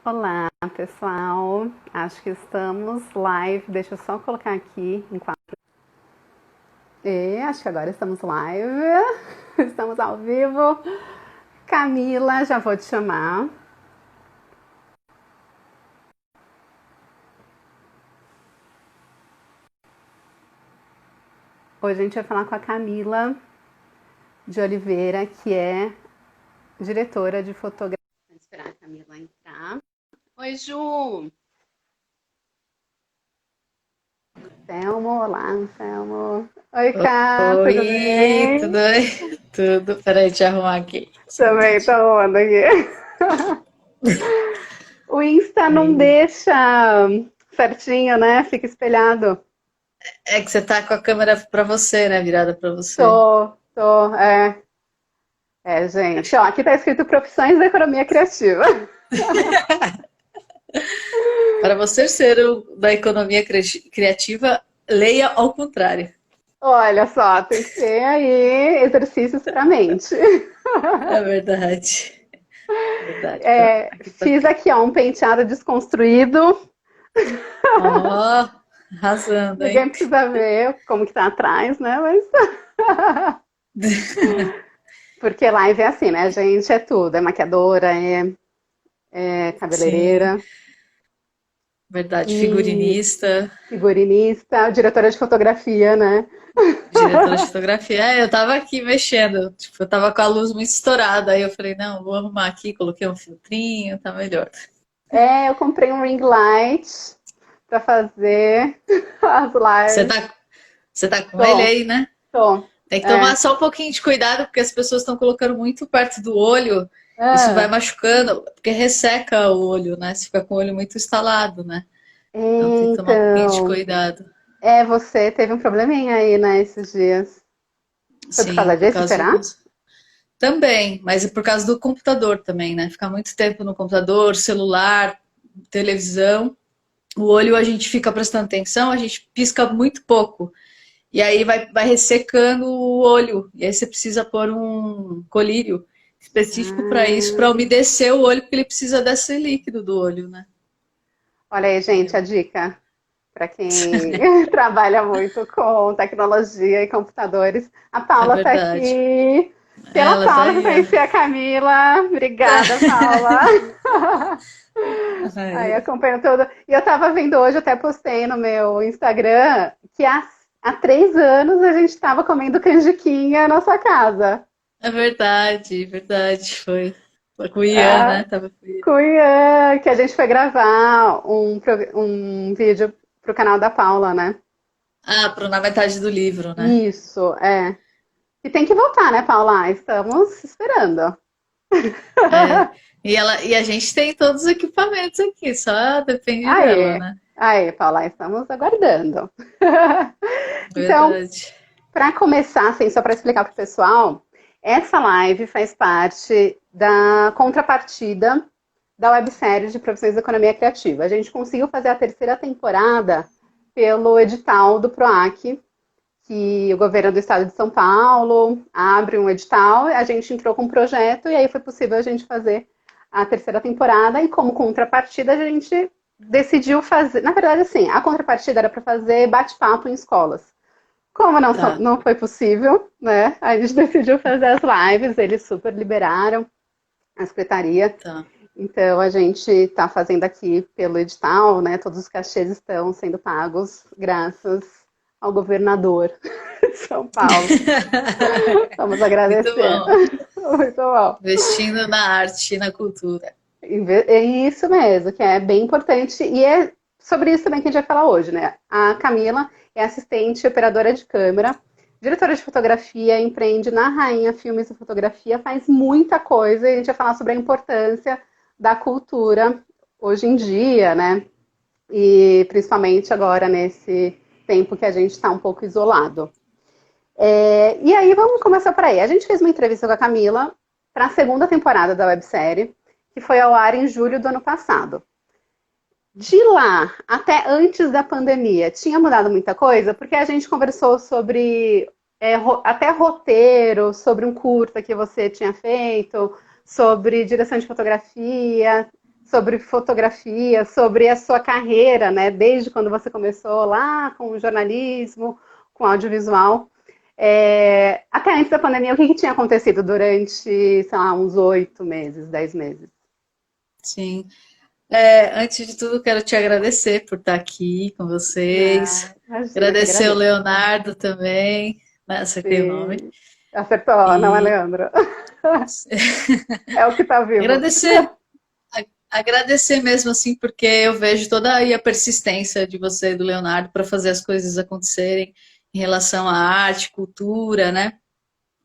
Olá, pessoal. Acho que estamos live. Deixa eu só colocar aqui em quatro. Acho que agora estamos live. Estamos ao vivo. Camila, já vou te chamar. Hoje a gente vai falar com a Camila de Oliveira, que é diretora de fotografia. Vou esperar a Camila entrar. Oi, Ju. Selmo, olá, Selmo. Oi, Cá, tudo Oi, tudo bem? bem? Tudo, peraí, deixa eu arrumar aqui. Só um Também tô minutinho. onda aqui. O Insta não Aí. deixa certinho, né? Fica espelhado. É que você tá com a câmera pra você, né? Virada pra você. Gente. Ó, aqui tá escrito Profissões da Economia Criativa. Para você ser da economia criativa, leia ao contrário. Olha só, tem que ter aí exercícios pra mente. É verdade. Verdade. Fiz aqui, ó, um penteado desconstruído. Ó, arrasando, Ninguém hein? precisa ver como que tá atrás, né? Mas porque live é assim, né? A gente é tudo, é maquiadora, é Sim, cabeleireira verdade. e Figurinista, figurinista, diretora de fotografia, né? diretora de fotografia. É, eu tava aqui mexendo, tipo, eu tava com a luz muito estourada, aí eu falei, não, vou arrumar aqui, coloquei um filtrinho, tá melhor. Eu comprei um ring light pra fazer as Você lives. tá, você tá com ele Tô, aí, né? tô. Tem que É. tomar só um pouquinho de cuidado, porque as pessoas estão colocando muito perto do olho, isso vai Ah, machucando, porque resseca o olho, né? Você fica com o olho muito estalado, né? Então tem que tomar um pouquinho de então, cuidado. você teve um probleminha aí, né, esses dias. Foi por Sim, causa por disso, causa será? dos. Também, mas é por causa do computador também, né? Ficar muito tempo no computador, celular, televisão. O olho a gente fica prestando atenção, a gente pisca muito pouco. E aí vai ressecando o olho. E aí você precisa pôr um colírio específico para isso, para Ah, umedecer o olho, porque ele precisa desse líquido do olho, né? olha aí, gente, a dica para quem trabalha muito com tecnologia e computadores. A É Paula está verdade. aqui. Pela Ela tá Paula que eu aí, ó. conheci a Camila. Obrigada, Paula. Aí Aí. acompanho tudo. E eu tava vendo hoje, até postei no meu Instagram, que há 3 anos a gente tava comendo canjiquinha na sua casa. É verdade, verdade. Foi com o Ian, Ah, né? Tava com o Ian. Cunha, que a gente foi gravar um vídeo pro canal da Paula, né? Ah, pro Na Metade do Livro, né? Isso, é. E tem que voltar, né, Paula? Estamos esperando. É. E a gente tem todos os equipamentos aqui, só depende dela, Aê, né? aê, Paula, estamos aguardando. Então, Verdade. para começar, assim, só para explicar para o pessoal, essa live faz parte da contrapartida da websérie de Profissões da Economia Criativa. A gente conseguiu fazer a terceira temporada pelo edital do PROAC, que o governo do estado de São Paulo abre um edital, a gente entrou com um projeto e aí foi possível a gente fazer a terceira temporada e como contrapartida a gente decidiu fazer, na verdade assim, a contrapartida era para fazer bate-papo em escolas. Como Tá, não foi possível, né? A gente decidiu fazer as lives, eles super liberaram a secretaria. tá. Então a gente está fazendo aqui pelo edital, né? Todos os cachês estão sendo pagos graças ao governador de São Paulo. Vamos Muito agradecer. bom. Muito bom. Investindo na arte e na cultura. É isso mesmo, que é bem importante. E é sobre isso também que a gente vai falar hoje, né? A Camila é assistente operadora de câmera, diretora de fotografia, empreende na Rainha Filmes e Fotografia, faz muita coisa e a gente vai falar sobre a importância da cultura hoje em dia, né? E principalmente agora nesse tempo que a gente está um pouco isolado. E aí vamos começar por aí. A gente fez uma entrevista com a Camila para a segunda temporada da websérie, que foi ao ar em julho do ano passado. De lá até antes da pandemia, tinha mudado muita coisa, porque a gente conversou sobre até roteiro, sobre um curta que você tinha feito, sobre direção de fotografia. sobre fotografia, sobre a sua carreira, né? Desde quando você começou lá com o jornalismo, com audiovisual. Até antes da pandemia, o que tinha acontecido durante, sei lá, uns 8 meses, 10 meses? Sim. Antes de tudo, quero te agradecer por estar aqui com vocês. Imagina, que Agradecer o agradeço. Leonardo também. Acertei o nome. Sim. Acertou, não é, E Leandro? É o que tá vivo. agradecer, agradecer mesmo assim, porque eu vejo toda aí a persistência de você e do Leonardo para fazer as coisas acontecerem em relação à arte, cultura, né?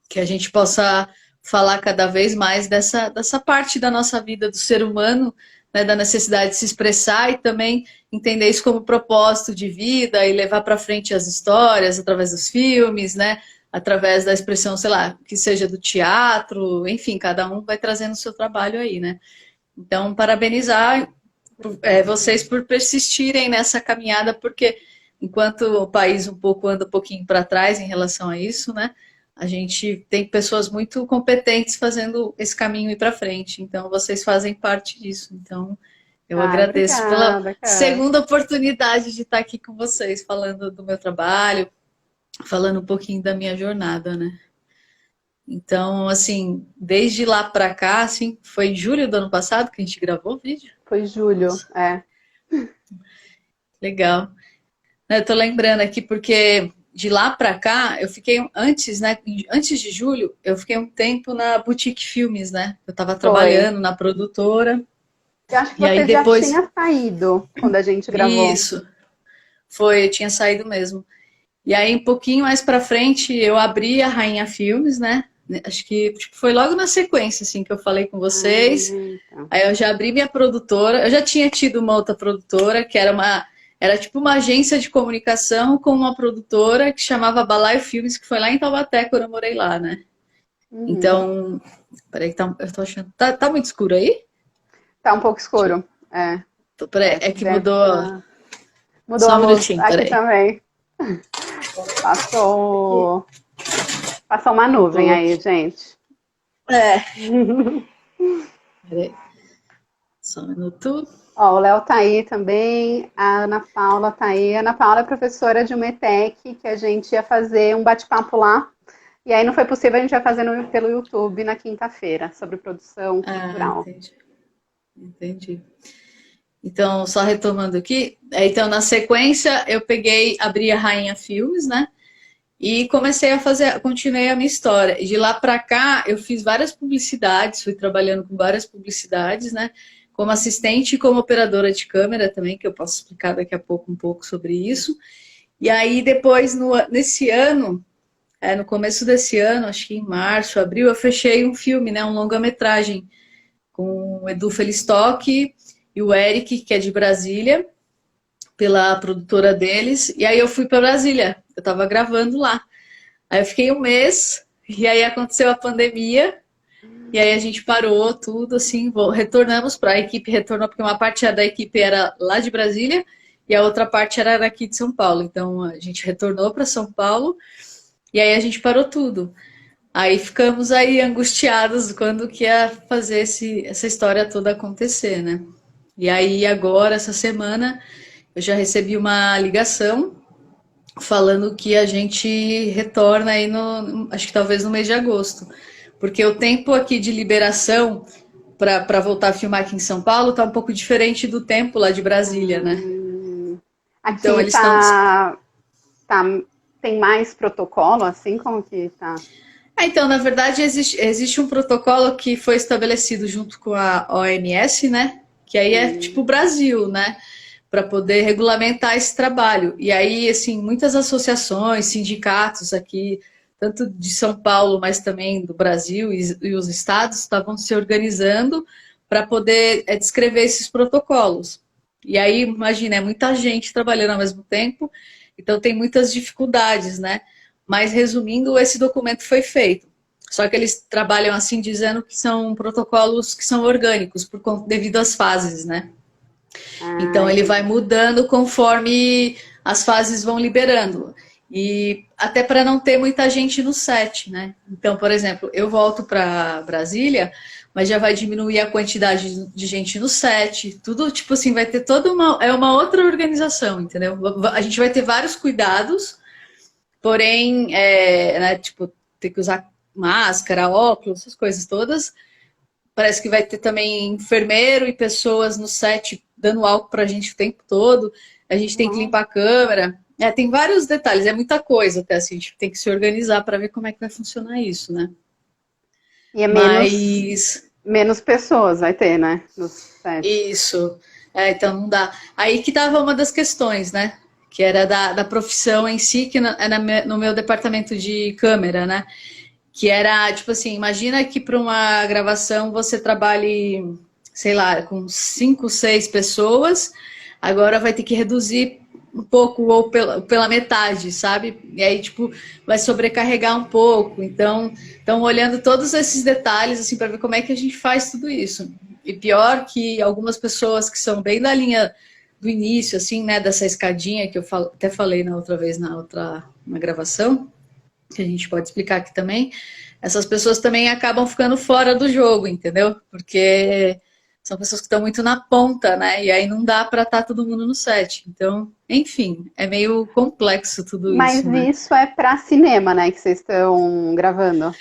Que a gente possa falar cada vez mais dessa parte da nossa vida do ser humano, né, da necessidade de se expressar e também entender isso como propósito de vida e levar para frente as histórias através dos filmes, né, através da expressão, sei lá, que seja do teatro, enfim, cada um vai trazendo o seu trabalho aí, né? Então, parabenizar vocês por persistirem nessa caminhada, porque enquanto o país anda um pouquinho para trás em relação a isso, né? A gente tem pessoas muito competentes fazendo esse caminho ir para frente. Então, vocês fazem parte disso. Então, eu Ai, agradeço pela obrigada, cara. segunda oportunidade de estar aqui com vocês, falando do meu trabalho, falando um pouquinho da minha jornada, né? Então, assim, desde lá para cá, assim, foi em julho do ano passado que a gente gravou o vídeo. Foi julho, Legal. Eu tô lembrando aqui porque de lá pra cá, eu fiquei antes, né? Antes de julho, eu fiquei um tempo na Boutique Filmes, né? Eu tava foi. trabalhando na produtora. Eu acho que E aí você já depois, tinha saído quando a gente gravou. isso, eu tinha saído mesmo. E aí, um pouquinho mais pra frente, eu abri a Rainha Filmes, né? Acho que tipo, foi logo na sequência, assim, que eu falei com vocês. Tá. Aí eu já abri minha produtora. Eu já tinha tido uma outra produtora, que era tipo uma agência de comunicação com uma produtora que chamava Balaio Filmes, que foi lá em Taubaté, quando eu morei lá, né? Uhum. Então, peraí, eu tô achando. Tá muito escuro aí? Tá um pouco escuro. Peraí, é que Deve mudou. tá. Mudou Só a um luz minutinho, aqui peraí. também. Passou, passou uma nuvem Mudou. aí, gente. É, peraí. Só um minuto. Ó, o Léo tá aí também, a Ana Paula tá aí. A Ana Paula é professora de uma ETEC que a gente ia fazer um bate-papo lá. E aí não foi possível, a gente vai fazer pelo YouTube na quinta-feira, sobre produção Ah, cultural. entendi. Entendi. Então, só retomando aqui. Então, na sequência, eu abri a Rainha Filmes, né? E comecei a continuei a minha história. E de lá para cá, eu fiz várias publicidades, fui trabalhando com várias publicidades, né? Como assistente e como operadora de câmera também, que eu posso explicar daqui a pouco um pouco sobre isso. E aí, depois, nesse ano, no começo desse ano, acho que em março, abril, eu fechei um filme, né? Um longa-metragem com o Edu Felistock e o Eric, que é de Brasília, pela produtora deles. E aí eu fui para Brasília, eu estava gravando lá. Aí eu fiquei um mês, e aí aconteceu a pandemia, e aí a gente parou tudo, assim, retornamos para a equipe, retornou, porque uma parte da equipe era lá de Brasília, e a outra parte era daqui de São Paulo. Então a gente retornou para São Paulo, e aí a gente parou tudo. Aí ficamos aí angustiados quando que ia fazer essa história toda acontecer, né? E aí agora, essa semana, eu já recebi uma ligação falando que a gente retorna aí acho que talvez no mês de agosto. Porque o tempo aqui de liberação para voltar a filmar aqui em São Paulo tá um pouco diferente do tempo lá de Brasília, né? Hum, Então aqui eles estão. tá, tem mais protocolo, assim como que tá? Então, na verdade, existe um protocolo que foi estabelecido junto com a OMS, né? Que aí é tipo o Hum, Brasil, né? Para poder regulamentar esse trabalho. E aí, assim, muitas associações, sindicatos aqui, tanto de São Paulo, mas também do Brasil e os estados, estavam se organizando para poder descrever esses protocolos. E aí, imagina, é muita gente trabalhando ao mesmo tempo, então tem muitas dificuldades, né? Mas, resumindo, esse documento foi feito. Só que eles trabalham assim, dizendo que são protocolos que são orgânicos, devido às fases, né? Então, ele vai entendi. mudando conforme as fases vão liberando. E até para não ter muita gente no set, né? Então, por exemplo, eu volto para Brasília, mas já vai diminuir a quantidade de gente no set, tudo, tipo assim, vai ter toda uma outra organização, entendeu? A gente vai ter vários cuidados, porém, né, tipo, ter que usar máscara, óculos, essas coisas todas. Parece que vai ter também enfermeiro e pessoas no set dando álcool pra gente o tempo todo. A gente tem que limpar a câmera. Tem vários detalhes, é muita coisa até assim, a gente tem que se organizar para ver como é que vai funcionar isso, né? E é Mas menos pessoas vai ter, né? No set. isso, então não dá. Aí que tava uma das questões, né? Que era da profissão em si, que no meu departamento de câmera, né? Que era, tipo assim, imagina que para uma gravação você trabalhe, sei lá, com 5, 6 pessoas, agora vai ter que reduzir um pouco ou pela metade, sabe? E aí, tipo, vai sobrecarregar um pouco. Então, olhando todos esses detalhes, assim, para ver como é que a gente faz tudo isso. E pior que algumas pessoas que são bem da linha do início, assim, né, dessa escadinha que eu até falei na outra vez, na gravação, que a gente pode explicar aqui também, essas pessoas também acabam ficando fora do jogo, entendeu? Porque são pessoas que estão muito na ponta, né? E aí não dá para estar todo mundo no set. Então, enfim, é meio complexo tudo Mas isso, né? isso é para cinema, né? Que vocês estão gravando.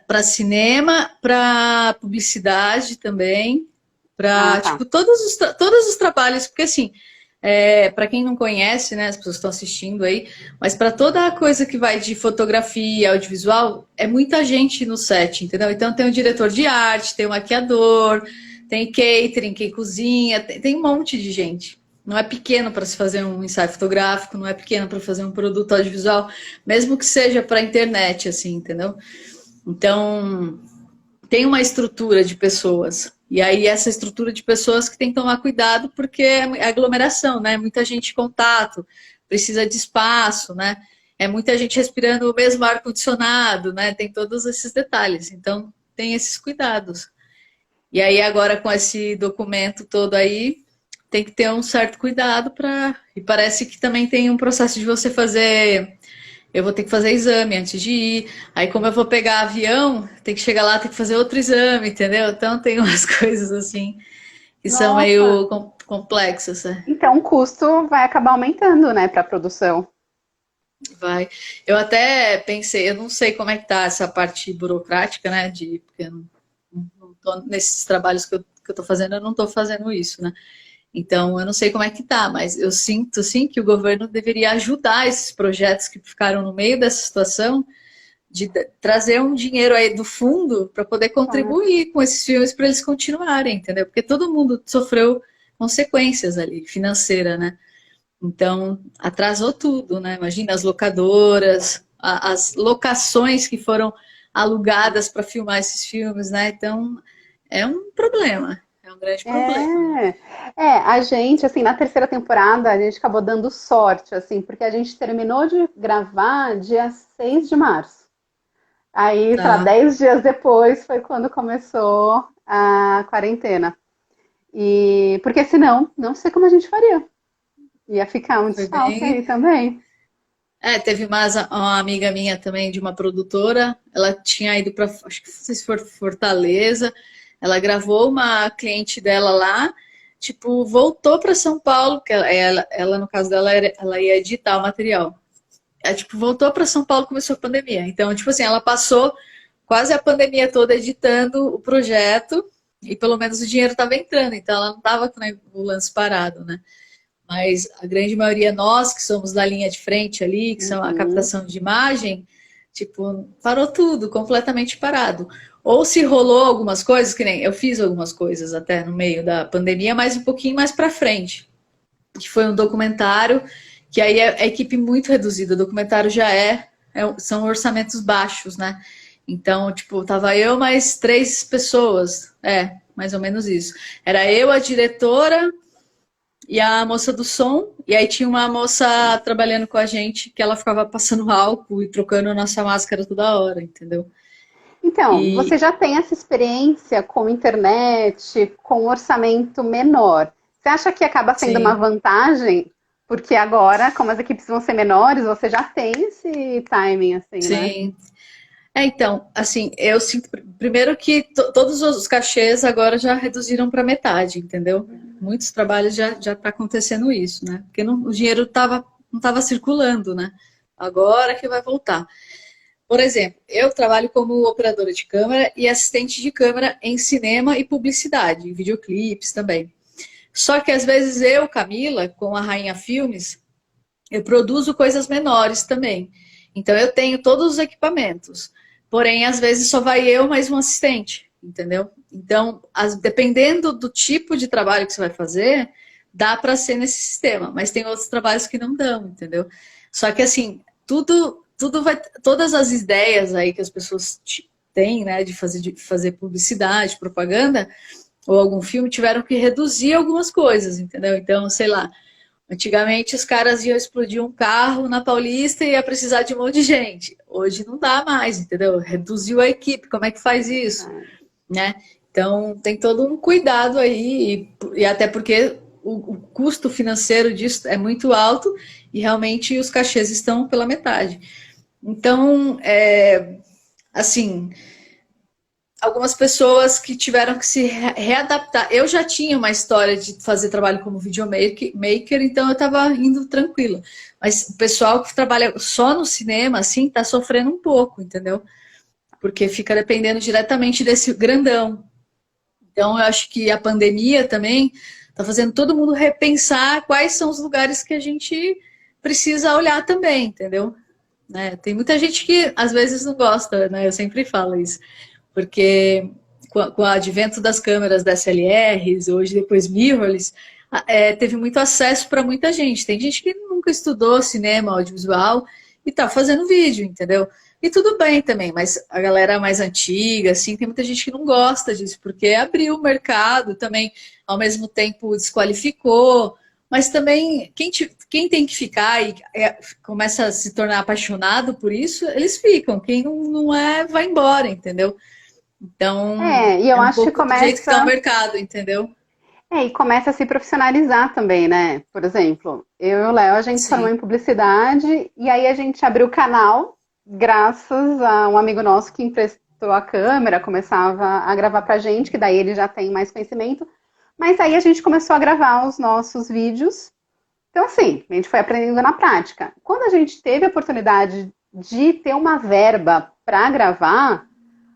Para cinema, para publicidade também, Ah, para tá. tipo todos os trabalhos, porque assim, para quem não conhece, né, as pessoas estão assistindo aí, mas para toda a coisa que vai de fotografia, audiovisual, é muita gente no set, entendeu? Então tem o diretor de arte, tem o maquiador, tem catering, quem cozinha, tem um monte de gente. Não é pequeno para se fazer um ensaio fotográfico, não é pequeno para fazer um produto audiovisual, mesmo que seja para a internet, assim, entendeu? Então, tem uma estrutura de pessoas. E aí, essa estrutura de pessoas que tem que tomar cuidado, porque é aglomeração, né? Muita gente em contato, precisa de espaço, né? É muita gente respirando o mesmo ar-condicionado, né? Tem todos esses detalhes. Então, tem esses cuidados. E aí, agora, com esse documento todo aí, tem que ter um certo cuidado para. E parece que também tem um processo de você fazer. Eu vou ter que fazer exame antes de ir. Aí, como eu vou pegar avião, tem que chegar lá, tem que fazer outro exame, entendeu? Então, tem umas coisas assim que são Nossa. meio complexas, né? Então o custo vai acabar aumentando, né, para a produção. Vai. Eu até pensei, eu não sei como é que tá essa parte burocrática, né? Porque eu não tô, nesses trabalhos que eu tô fazendo, eu não tô fazendo isso, né? Então, eu não sei como é que tá, mas eu sinto, sim, que o governo deveria ajudar esses projetos que ficaram no meio dessa situação de trazer um dinheiro aí do fundo para poder Claro. contribuir com esses filmes para eles continuarem, entendeu? Porque todo mundo sofreu consequências ali, financeira, né? Então, atrasou tudo, né? Imagina as locadoras, as locações que foram alugadas para filmar esses filmes, né? Então, é um problema, é um grande problema, né? É, a gente, assim, na terceira temporada, a gente acabou dando sorte, assim, porque a gente terminou de gravar dia 6 de março. Aí, sei lá, Tá. 10 dias depois foi quando começou a quarentena. E porque senão, não sei como a gente faria. Ia ficar um Foi desfalque bem. aí também. Teve uma amiga minha também de uma produtora, ela tinha ido para, acho que não sei se for Fortaleza, ela gravou uma cliente dela lá, tipo, voltou para São Paulo, que ela, no caso dela, ela ia editar o material. Tipo, voltou para São Paulo, começou a pandemia. Então, tipo assim, ela passou quase a pandemia toda editando o projeto e pelo menos o dinheiro estava entrando, então ela não estava com o lance parado, né? Mas a grande maioria nós que somos da linha de frente ali, que são a Uhum. captação de imagem, tipo, parou tudo, completamente parado. Ou se rolou algumas coisas, que nem eu fiz algumas coisas até no meio da pandemia, mas um pouquinho mais para frente, que foi um documentário, que aí é a equipe muito reduzida, o documentário já são orçamentos baixos, né? Então, tipo, tava eu mais 3 pessoas, mais ou menos isso. Era eu, a diretora, e a moça do som, e aí tinha uma moça trabalhando com a gente que ela ficava passando álcool e trocando a nossa máscara toda hora, entendeu? Então, você E já tem essa experiência com internet, com orçamento menor. Você acha que acaba sendo uma sim, vantagem? Porque agora, como as equipes vão ser menores, você já tem esse timing, assim, né? sim. Então, assim, eu sinto primeiro que todos os cachês agora já reduziram para metade, entendeu? Muitos trabalhos já está acontecendo isso, né? Porque o dinheiro não estava circulando, né? Agora que vai voltar. Por exemplo, eu trabalho como operadora de câmera e assistente de câmera em cinema e publicidade, em videoclipes também. Só que às vezes eu, Camila, com a Rainha Filmes, eu produzo coisas menores também. Então eu tenho todos os equipamentos. Porém, às vezes só vai eu mais um assistente, entendeu? Então, dependendo do tipo de trabalho que você vai fazer, dá para ser nesse sistema, mas tem outros trabalhos que não dão, entendeu? Só que assim, todas as ideias aí que as pessoas têm, né, de fazer publicidade, propaganda, ou algum filme, tiveram que reduzir algumas coisas, entendeu? Então, sei lá, antigamente os caras iam explodir um carro na Paulista e ia precisar de um monte de gente. Hoje não dá mais, entendeu? Reduziu a equipe, como é que faz isso? Né? Então tem todo um cuidado aí, e até porque o custo financeiro disso é muito alto e realmente os cachês estão pela metade. Então, assim, algumas pessoas que tiveram que se readaptar. Eu já tinha uma história de fazer trabalho como videomaker, então eu estava indo tranquila. Mas o pessoal que trabalha só no cinema, assim, está sofrendo um pouco, entendeu? Porque fica dependendo diretamente desse grandão. Então, eu acho que a pandemia também está fazendo todo mundo repensar quais são os lugares que a gente precisa olhar também, entendeu? Né? Tem muita gente que às vezes não gosta, né? Eu sempre falo isso. Porque com o advento das câmeras DSLRs, hoje depois mirrorless, teve muito acesso para muita gente. Tem gente que nunca estudou cinema, audiovisual e está fazendo vídeo, entendeu? E tudo bem também, mas a galera mais antiga, assim, tem muita gente que não gosta disso, porque abriu o mercado também, ao mesmo tempo desqualificou, mas também quem tem que ficar e começa a se tornar apaixonado por isso, eles ficam. Quem não é, vai embora, entendeu? Então, E eu é um acho que pouco do jeito que está o começa. mercado, entendeu? E começa a se profissionalizar também, né? Por exemplo, eu e o Léo, a gente se formou Sim, em publicidade e aí a gente abriu o canal graças a um amigo nosso que emprestou a câmera, começava a gravar pra gente, que daí ele já tem mais conhecimento. Mas aí a gente começou a gravar os nossos vídeos. Então, assim, a gente foi aprendendo na prática. Quando a gente teve a oportunidade de ter uma verba para gravar,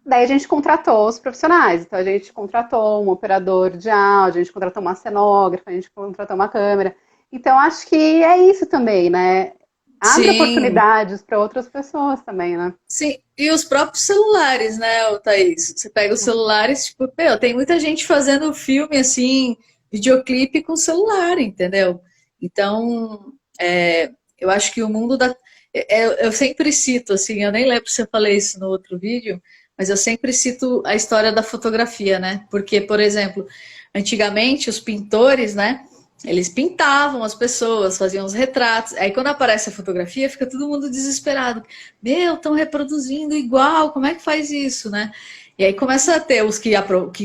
daí a gente contratou os profissionais. Então a gente contratou um operador de áudio, a gente contratou uma cenógrafa, a gente contratou uma câmera. Então acho que é isso também, né? Abre sim, oportunidades para outras pessoas também, né? sim. E os próprios celulares, né, ô Thaís? Você pega os celulares, tipo, meu, tem muita gente fazendo filme assim, videoclipe com celular, entendeu? Então, eu acho que o mundo da. Eu sempre cito, assim, eu nem lembro se eu falei isso no outro vídeo, mas eu sempre cito a história da fotografia, né? Porque, por exemplo, antigamente os pintores, né? Eles pintavam as pessoas, faziam os retratos. Aí quando aparece a fotografia, fica todo mundo desesperado. Meu, estão reproduzindo igual, como é que faz isso, né? E aí começa a ter os que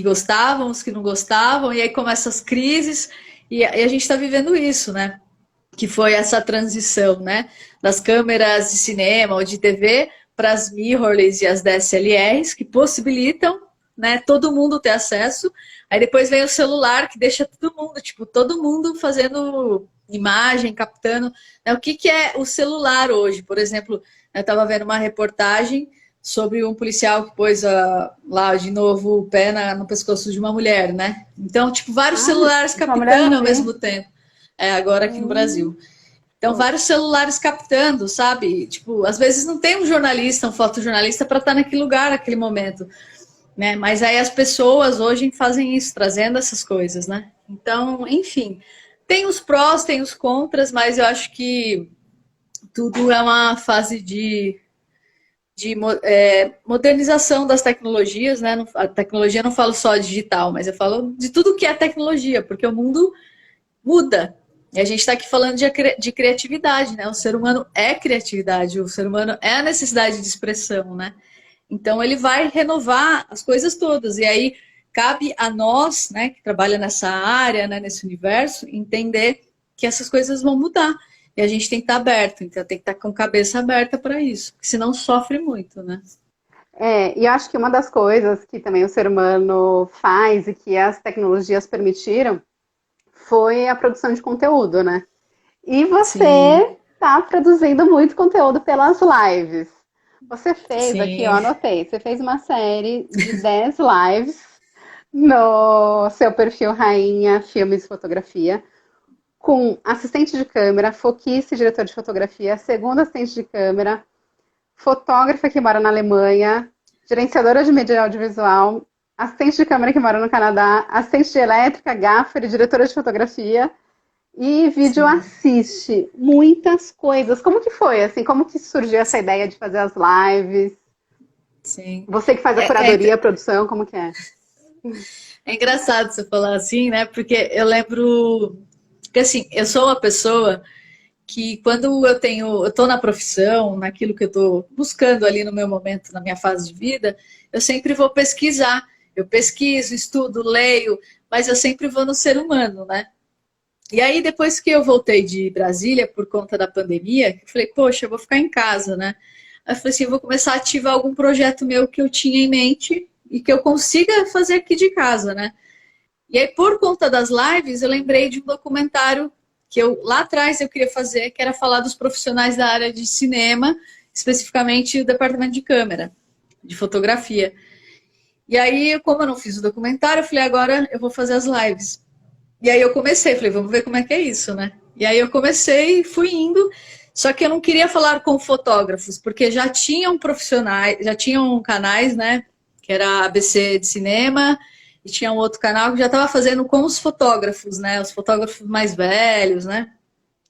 gostavam, os que não gostavam, e aí começam as crises, e a gente está vivendo isso, né? Que foi essa transição, né? Das câmeras de cinema ou de TV para as mirrorless e as DSLRs, que possibilitam, né, todo mundo ter acesso. Aí depois vem o celular, que deixa todo mundo, tipo, todo mundo fazendo imagem, captando. Né? O que é o celular hoje? Por exemplo, eu estava vendo uma reportagem sobre um policial que pôs lá de novo o pé no pescoço de uma mulher, né? Então, tipo, vários Ah, celulares de uma mulher captando não ao vi. mesmo tempo. Agora aqui no Brasil. Então, Poxa. vários celulares captando, sabe? Tipo, às vezes não tem um jornalista, um fotojornalista para estar naquele lugar, naquele momento, né? Mas aí as pessoas hoje fazem isso, trazendo essas coisas, né? Então, enfim, tem os prós, tem os contras, mas eu acho que tudo é uma fase de modernização das tecnologias, né? A tecnologia não falo só digital, mas eu falo de tudo que é tecnologia, porque o mundo muda. E a gente está aqui falando de criatividade, né? O ser humano é criatividade, o ser humano é a necessidade de expressão, né? Então ele vai renovar as coisas todas. E aí cabe a nós, né, que trabalha nessa área, né, nesse universo, entender que essas coisas vão mudar. E a gente tem que estar aberto, então tem que estar com a cabeça aberta para isso, porque senão sofre muito, né? E eu acho que uma das coisas que também o ser humano faz e que as tecnologias permitiram foi a produção de conteúdo, né? E Sim, você está produzindo muito conteúdo pelas lives. Você fez aqui, eu sim, anotei, você fez uma série de 10 lives no seu perfil Rainha Filmes e Fotografia, com assistente de câmera, foquista e diretor de fotografia, segundo assistente de câmera, fotógrafa que mora na Alemanha, gerenciadora de mídia audiovisual, assistente de câmera que mora no Canadá, assistente de elétrica, gaffer e diretora de fotografia. E vídeo sim, assiste muitas coisas. Como que foi, assim? Como que surgiu essa ideia de fazer as lives? sim. Você que faz a É, curadoria, a é, produção, como que é? é engraçado você falar assim, né? Porque eu lembro que assim, eu sou uma pessoa que quando eu tô na profissão, naquilo que eu tô buscando ali no meu momento, na minha fase de vida, eu sempre vou pesquisar. Eu pesquiso, estudo, leio, mas eu sempre vou no ser humano, né? E aí, depois que eu voltei de Brasília por conta da pandemia, eu falei, poxa, eu vou ficar em casa, né? Aí eu falei assim, eu vou começar a ativar algum projeto meu que eu tinha em mente e que eu consiga fazer aqui de casa, né? E aí, por conta das lives, eu lembrei de um documentário que eu lá atrás eu queria fazer, que era falar dos profissionais da área de cinema, especificamente o departamento de câmera, de fotografia. E aí, como eu não fiz o documentário, eu falei, agora eu vou fazer as lives. E aí eu comecei, falei, vamos ver como é que é isso, né? E aí eu comecei e fui indo, só que eu não queria falar com fotógrafos, porque já tinham profissionais, já tinham canais, né? Que era a ABC de cinema, e tinha um outro canal que já estava fazendo com os fotógrafos, né? Os fotógrafos mais velhos, né?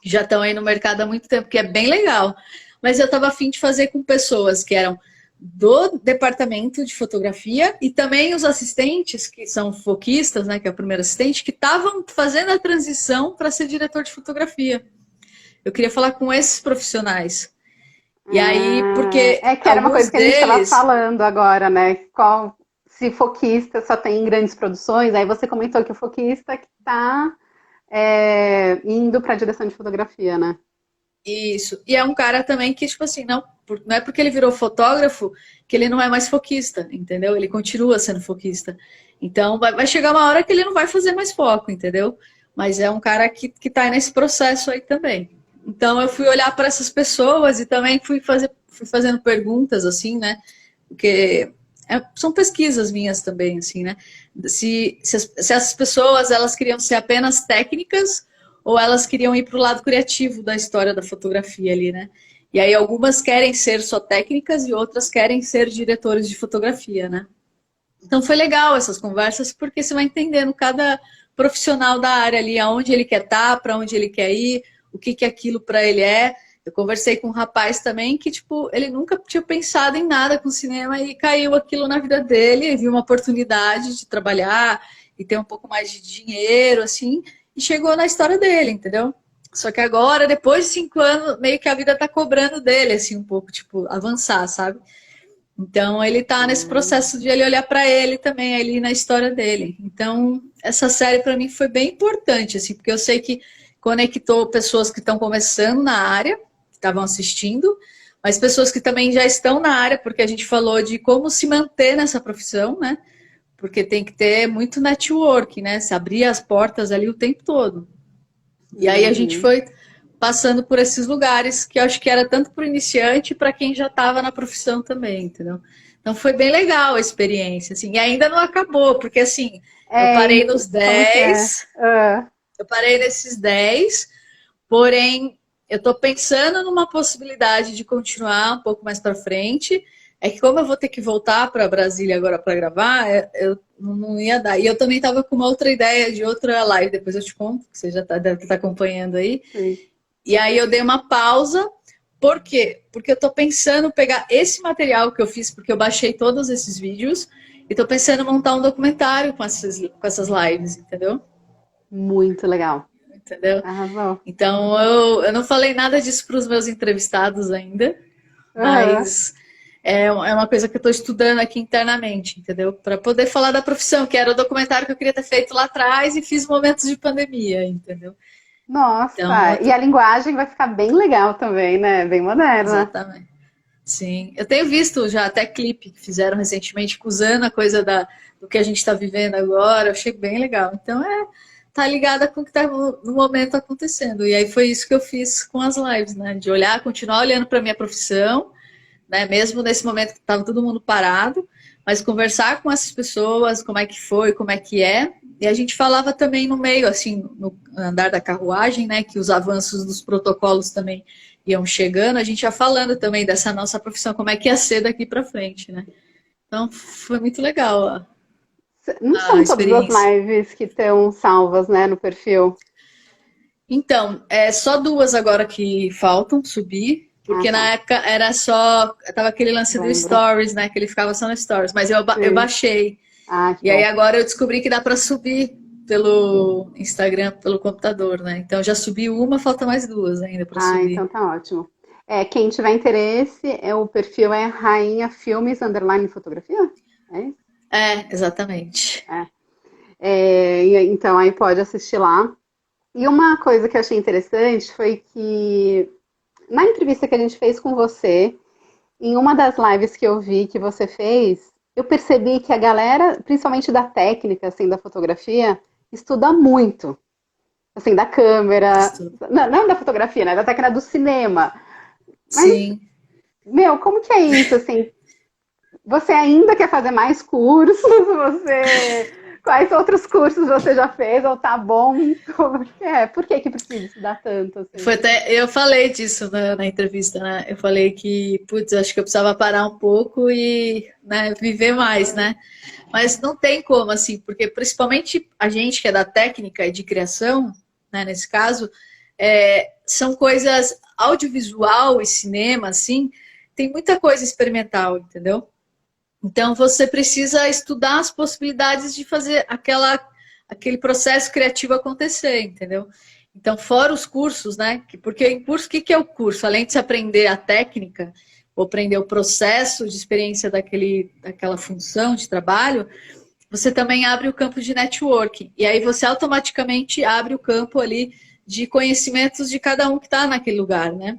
Que já estão aí no mercado há muito tempo, que é bem legal. Mas eu estava afim de fazer com pessoas que eram do departamento de fotografia e também os assistentes, que são foquistas, né, que é o primeiro assistente, que estavam fazendo a transição para ser diretor de fotografia. Eu queria falar com esses profissionais. E aí, porque É que era uma alguns coisa que a gente estava deles, falando agora, né? Qual, se foquista só tem grandes produções, aí você comentou que o foquista que está indo para a direção de fotografia, né? isso. E é um cara também que, tipo assim, não é porque ele virou fotógrafo que ele não é mais foquista, entendeu? Ele continua sendo foquista. Então, vai chegar uma hora que ele não vai fazer mais foco, entendeu? Mas é um cara que tá nesse processo aí também. Então, eu fui olhar para essas pessoas e também fui fazendo perguntas, assim, né? Porque são pesquisas minhas também, assim, né? Se as pessoas elas queriam ser apenas técnicas ou elas queriam ir para o lado criativo da história da fotografia ali, né? E aí algumas querem ser só técnicas e outras querem ser diretores de fotografia, né? Então foi legal essas conversas porque você vai entendendo cada profissional da área ali, aonde ele quer estar, para onde ele quer ir, o que que aquilo para ele é. Eu conversei com um rapaz também que, tipo, ele nunca tinha pensado em nada com cinema e caiu aquilo na vida dele, viu uma oportunidade de trabalhar e ter um pouco mais de dinheiro, assim, e chegou na história dele, entendeu? Só que agora, depois de 5 anos, meio que a vida tá cobrando dele, assim, um pouco, tipo, avançar, sabe? Então ele tá nesse processo de ele olhar para ele também ali na história dele. Então essa série para mim foi bem importante assim, porque eu sei que conectou pessoas que estão começando na área, que estavam assistindo, mas pessoas que também já estão na área, porque a gente falou de como se manter nessa profissão, né? Porque tem que ter muito network, né? Se abrir as portas ali o tempo todo. E aí a gente Uhum. foi passando por esses lugares que eu acho que era tanto para o iniciante para quem já estava na profissão também, entendeu? Então foi bem legal a experiência, assim, e ainda não acabou, porque assim, eu parei nos Como que é? 10, eu parei nesses 10, porém eu estou pensando numa possibilidade de continuar um pouco mais para frente. É que como eu vou ter que voltar para Brasília agora para gravar, eu não ia dar. E eu também estava com uma outra ideia de outra live, depois eu te conto, que você já deve estar acompanhando aí. Sim. E aí eu dei uma pausa. Por quê? Porque eu tô pensando pegar esse material que eu fiz, porque eu baixei todos esses vídeos, e tô pensando em montar um documentário com essas lives, entendeu? Muito legal. Entendeu? Arrasou. Então eu não falei nada disso para os meus entrevistados ainda, Aham. mas é uma coisa que eu estou estudando aqui internamente, entendeu? Para poder falar da profissão, que era o documentário que eu queria ter feito lá atrás e fiz momentos de pandemia, entendeu? Então, Nossa, e a linguagem vai ficar bem legal também, né? Bem moderna. exatamente. Sim, eu tenho visto já até clipe que fizeram recentemente usando a coisa do que a gente está vivendo agora, eu achei bem legal. Então tá ligada com o que está no momento acontecendo. E aí foi isso que eu fiz com as lives, né? De olhar, continuar olhando para minha profissão, né? Mesmo nesse momento que estava todo mundo parado, mas conversar com essas pessoas, como é que foi, como é que é. E a gente falava também no meio, assim, no andar da carruagem, né? Que os avanços dos protocolos também iam chegando, a gente ia falando também dessa nossa profissão, como é que ia ser daqui para frente, né? Então foi muito legal Não a são todas as experiência. lives que estão salvas, né, no perfil? Então, é só duas agora que faltam subir, Ah, porque tá. na época era só, tava aquele lance do Lembro. Stories, né, que ele ficava só no Stories, mas eu Sim. baixei. Ah, que E aí bom. agora eu descobri que dá para subir pelo Instagram, pelo computador, né? Então já subi uma, falta mais duas ainda para Ah, então subir. tá ótimo. Quem tiver interesse, o perfil é Rainha Filmes Underline Fotografia? É isso? É, exatamente. É. Então aí pode assistir lá. E uma coisa que eu achei interessante foi que na entrevista que a gente fez com você, em uma das lives que eu vi que você fez, eu percebi que a galera, principalmente da técnica, assim, da fotografia, estuda muito. Assim, da câmera, Isso. não da fotografia, né? Da técnica do cinema. Mas, Sim. meu, como que é isso, assim? Você ainda quer fazer mais cursos? Quais outros cursos você já fez? Ou tá bom? Como que é? Por que que precisa estudar tanto, Foi assim? até, eu falei disso na entrevista, né? Eu falei que, putz, acho que eu precisava parar um pouco e, né, viver mais, né? Mas não tem como, assim, porque principalmente a gente que é da técnica e de criação, né, nesse caso, são coisas audiovisual e cinema, assim, tem muita coisa experimental, entendeu? Então você precisa estudar as possibilidades de fazer aquele processo criativo acontecer, entendeu? Então, fora os cursos, né? Porque em curso, o que é o curso? Além de se aprender a técnica, ou aprender o processo de experiência daquela função de trabalho, você também abre o campo de networking. E aí você automaticamente abre o campo ali de conhecimentos de cada um que está naquele lugar, né?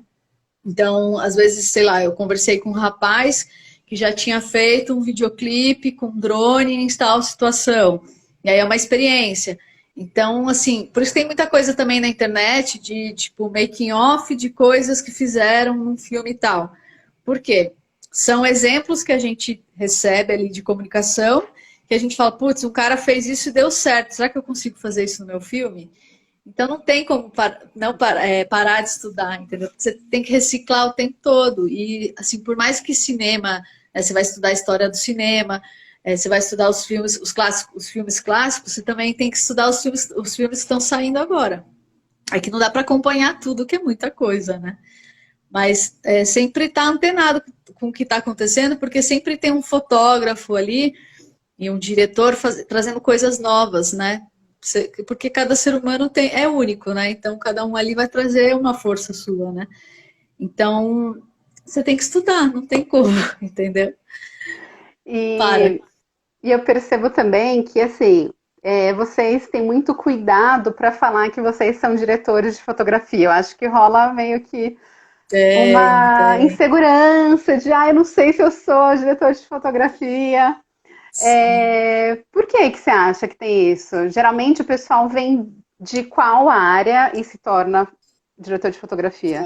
Então, às vezes, sei lá, eu conversei com um rapaz que já tinha feito um videoclipe com drone em tal situação. E aí é uma experiência. Então, assim, por isso tem muita coisa também na internet de, tipo, making off de coisas que fizeram num filme e tal. Por quê? São exemplos que a gente recebe ali de comunicação, que a gente fala, putz, um cara fez isso e deu certo. Será que eu consigo fazer isso no meu filme? Então não tem como parar de estudar, entendeu? Você tem que reciclar o tempo todo. E assim, por mais que cinema, né, você vai estudar a história do cinema, você vai estudar os filmes, os clássicos, os filmes clássicos, você também tem que estudar os filmes que estão saindo agora. É que não dá para acompanhar tudo, que é muita coisa, né? Mas sempre está antenado com o que está acontecendo, porque sempre tem um fotógrafo ali e um diretor trazendo coisas novas, né? Porque cada ser humano é único, né? Então cada um ali vai trazer uma força sua, né? Então você tem que estudar, não tem como, entendeu? Para. E, e eu percebo também que, assim, vocês têm muito cuidado para falar que vocês são diretores de fotografia. Eu acho que rola meio que Tem, uma tem. insegurança de, eu não sei se eu sou diretor de fotografia. Sim. Por que que você acha que tem isso? Geralmente o pessoal vem de qual área e se torna diretor de fotografia?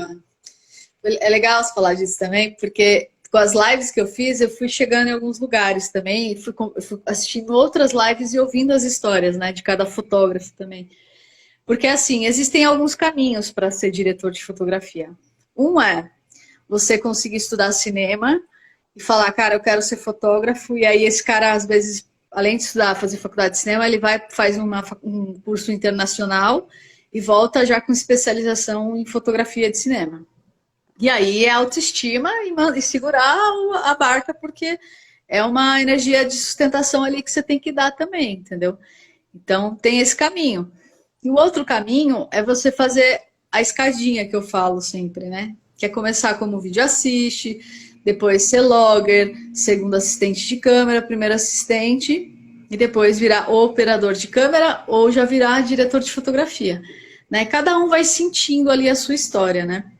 É legal você falar disso também, porque com as lives que eu fiz, eu fui chegando em alguns lugares também, e eu fui assistindo outras lives e ouvindo as histórias, né, de cada fotógrafo também. Porque assim, existem alguns caminhos para ser diretor de fotografia. Um é você conseguir estudar cinema e falar, cara, eu quero ser fotógrafo, e aí esse cara, às vezes, além de estudar, fazer faculdade de cinema, ele vai, faz um curso internacional e volta já com especialização em fotografia de cinema. E aí é autoestima e segurar a barca, porque é uma energia de sustentação ali que você tem que dar também, entendeu? Então tem esse caminho. E o outro caminho é você fazer a escadinha que eu falo sempre, né? Que é começar como vídeo assiste, depois ser logger, segundo assistente de câmera, primeiro assistente, e depois virar ou operador de câmera ou já virar diretor de fotografia. Né? Cada um vai sentindo ali a sua história, né?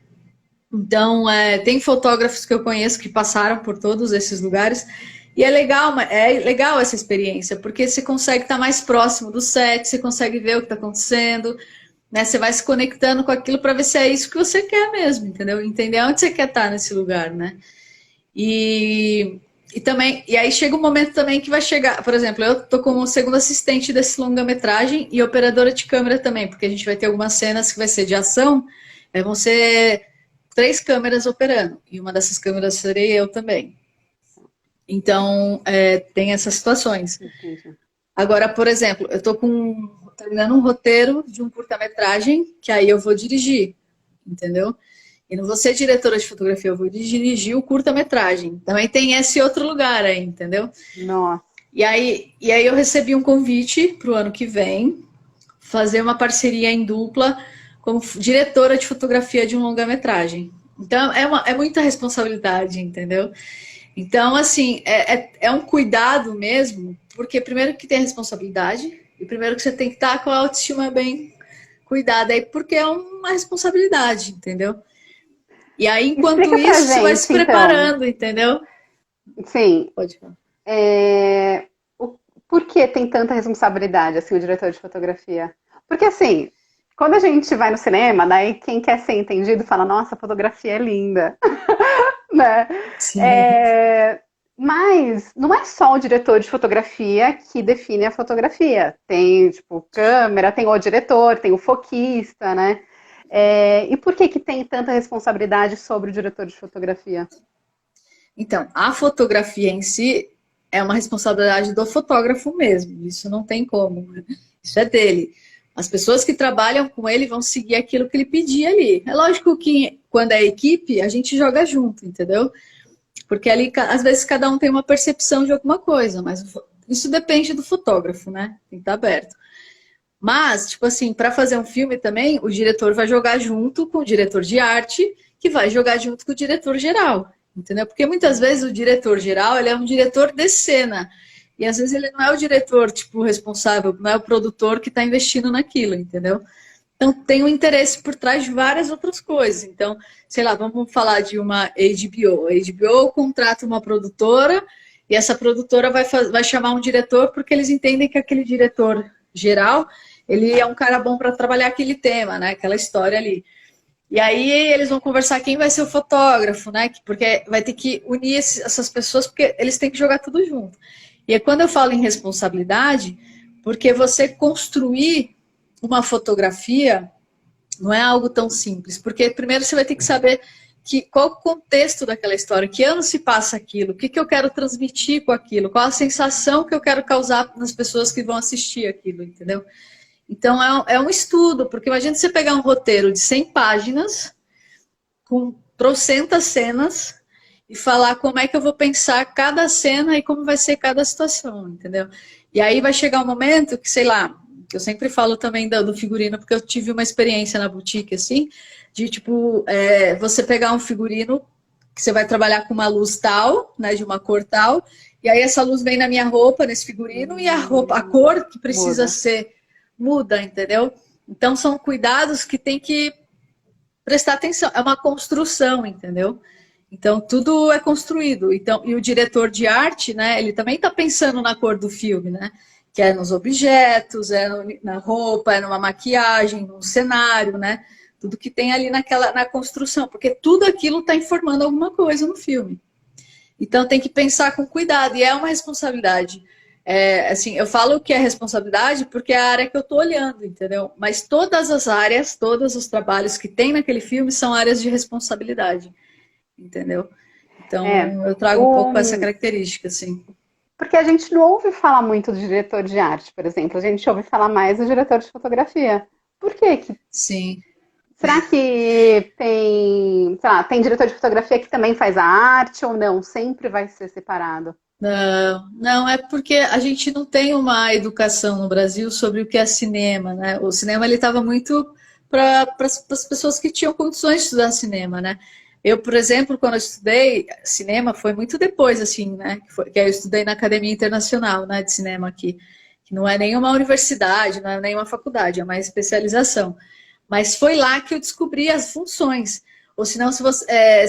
Então, tem fotógrafos que eu conheço que passaram por todos esses lugares e é legal essa experiência, porque você consegue estar mais próximo do set, você consegue ver o que está acontecendo, né? Você vai se conectando com aquilo para ver se é isso que você quer mesmo, entendeu? Entender onde você quer estar nesse lugar, né? E, e aí chega um momento também que vai chegar, por exemplo, eu tô como segundo assistente desse longa-metragem e operadora de câmera também, porque a gente vai ter algumas cenas que vai ser de ação, vão ser 3 câmeras operando, e uma dessas câmeras serei eu também. Então, tem essas situações. Agora, por exemplo, eu tô terminando um roteiro de um curta-metragem, que aí eu vou dirigir, entendeu? E não vou ser diretora de fotografia, eu vou dirigir o curta-metragem. Também tem esse outro lugar aí, entendeu? Nossa. E aí eu recebi um convite para o ano que vem, fazer uma parceria em dupla como diretora de fotografia de um longa-metragem. Então, é muita responsabilidade, entendeu? Então, assim, é um cuidado mesmo, porque primeiro que tem a responsabilidade, e primeiro que você tem que estar com a autoestima bem cuidada aí, porque é uma responsabilidade, entendeu? E aí, enquanto isso, você vai se preparando, entendeu? Sim. Pode falar. Por que tem tanta responsabilidade, assim, o diretor de fotografia? Porque, assim, quando a gente vai no cinema, daí quem quer ser entendido fala, nossa, a fotografia é linda. Né? Mas não é só o diretor de fotografia que define a fotografia. Tem, tipo, câmera, tem o diretor, tem o foquista, né? E por que tem tanta responsabilidade sobre o diretor de fotografia? Então, a fotografia em si é uma responsabilidade do fotógrafo mesmo. Isso não tem como. Isso é dele. As pessoas que trabalham com ele vão seguir aquilo que ele pedir ali. É lógico que quando é equipe, a gente joga junto, entendeu? Porque ali, às vezes, cada um tem uma percepção de alguma coisa, mas isso depende do fotógrafo, né? Tem que estar aberto. Mas, tipo assim, para fazer um filme também, o diretor vai jogar junto com o diretor de arte, que vai jogar junto com o diretor geral, entendeu? Porque muitas vezes o diretor geral, ele é um diretor de cena, e às vezes ele não é o diretor, tipo, responsável, não é o produtor que está investindo naquilo, entendeu? Então tem um interesse por trás de várias outras coisas. Então, sei lá, vamos falar de uma HBO. A HBO contrata uma produtora, e essa produtora vai chamar um diretor porque eles entendem que aquele diretor geral, ele é um cara bom para trabalhar aquele tema, né? Aquela história ali. E aí eles vão conversar quem vai ser o fotógrafo, né? Porque vai ter que unir essas pessoas, porque eles têm que jogar tudo junto. E é quando eu falo em responsabilidade, porque você construir uma fotografia não é algo tão simples, porque primeiro você vai ter que saber qual o contexto daquela história, que ano se passa aquilo, o que eu quero transmitir com aquilo, qual a sensação que eu quero causar nas pessoas que vão assistir aquilo, entendeu? Então é um estudo, porque imagina você pegar um roteiro de 100 páginas, com trocentas cenas, e falar como é que eu vou pensar cada cena e como vai ser cada situação, entendeu? E aí vai chegar um momento que, sei lá, eu sempre falo também do figurino, porque eu tive uma experiência na boutique, assim, de, tipo, você pegar um figurino que você vai trabalhar com uma luz tal, né, de uma cor tal, e aí essa luz vem na minha roupa, nesse figurino, e a cor que precisa ser muda, entendeu? Então, são cuidados que tem que prestar atenção. É uma construção, entendeu? Então, tudo é construído. Então, e o diretor de arte, né, ele também está pensando na cor do filme, né? Que é nos objetos, na roupa, é numa maquiagem, num cenário, né? Tudo que tem ali na construção, porque tudo aquilo está informando alguma coisa no filme. Então tem que pensar com cuidado, e é uma responsabilidade. Assim, eu falo que é responsabilidade porque é a área que eu estou olhando, entendeu? Mas todas as áreas, todos os trabalhos que tem naquele filme são áreas de responsabilidade, entendeu? Então eu trago um pouco essa característica, assim. Porque a gente não ouve falar muito do diretor de arte, por exemplo. A gente ouve falar mais do diretor de fotografia. Por quê? Sim. Será que tem, sei lá, tem diretor de fotografia que também faz a arte ou não? Sempre vai ser separado? Não, é porque a gente não tem uma educação no Brasil sobre o que é cinema, né? O cinema ele estava muito para as pessoas que tinham condições de estudar cinema, né? Eu, por exemplo, quando eu estudei cinema, foi muito depois, assim, né? Que eu estudei na Academia Internacional, né, de Cinema aqui, que não é nenhuma universidade, não é nenhuma faculdade, é uma especialização. Mas foi lá que eu descobri as funções. Ou senão, se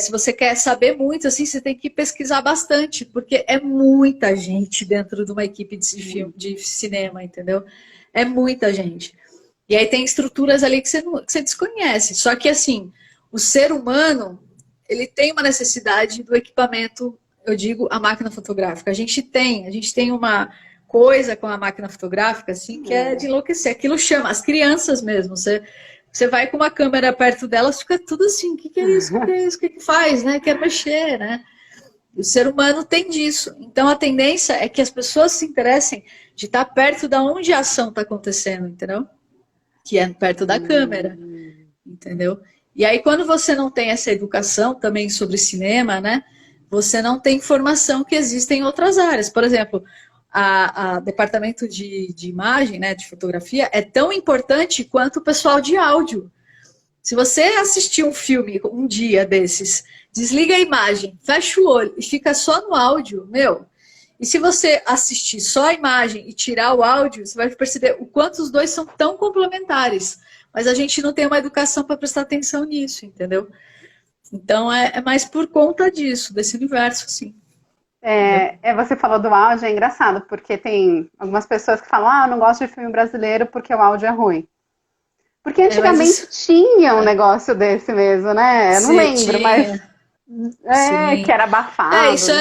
você quer saber muito, assim, você tem que pesquisar bastante, porque é muita gente dentro de uma equipe de cinema, entendeu? É muita gente. E aí tem estruturas ali que você desconhece. Só que, assim, o ser humano, ele tem uma necessidade do equipamento, eu digo, a máquina fotográfica. A gente tem uma coisa com a máquina fotográfica, assim, que é de enlouquecer. Aquilo chama, as crianças mesmo, você vai com uma câmera perto delas, fica tudo assim, o que é isso? O que é isso? O que faz, né? Quer mexer, né? O ser humano tem disso. Então a tendência é que as pessoas se interessem de estar perto da onde a ação está acontecendo, entendeu? Que é perto da câmera, entendeu? E aí quando você não tem essa educação também sobre cinema, né? Você não tem informação que existem em outras áreas. Por exemplo, a departamento de imagem, né, de fotografia, é tão importante quanto o pessoal de áudio. Se você assistir um filme um dia desses, desliga a imagem, fecha o olho e fica só no áudio, meu. E se você assistir só a imagem e tirar o áudio, você vai perceber o quanto os dois são tão complementares. Mas a gente não tem uma educação para prestar atenção nisso, entendeu? Então é mais por conta disso, desse universo, assim. Você falou do áudio, é engraçado, porque tem algumas pessoas que falam, eu não gosto de filme brasileiro porque o áudio é ruim. Porque antigamente tinha um negócio desse mesmo, né? Eu não lembro, mas que era abafado. Isso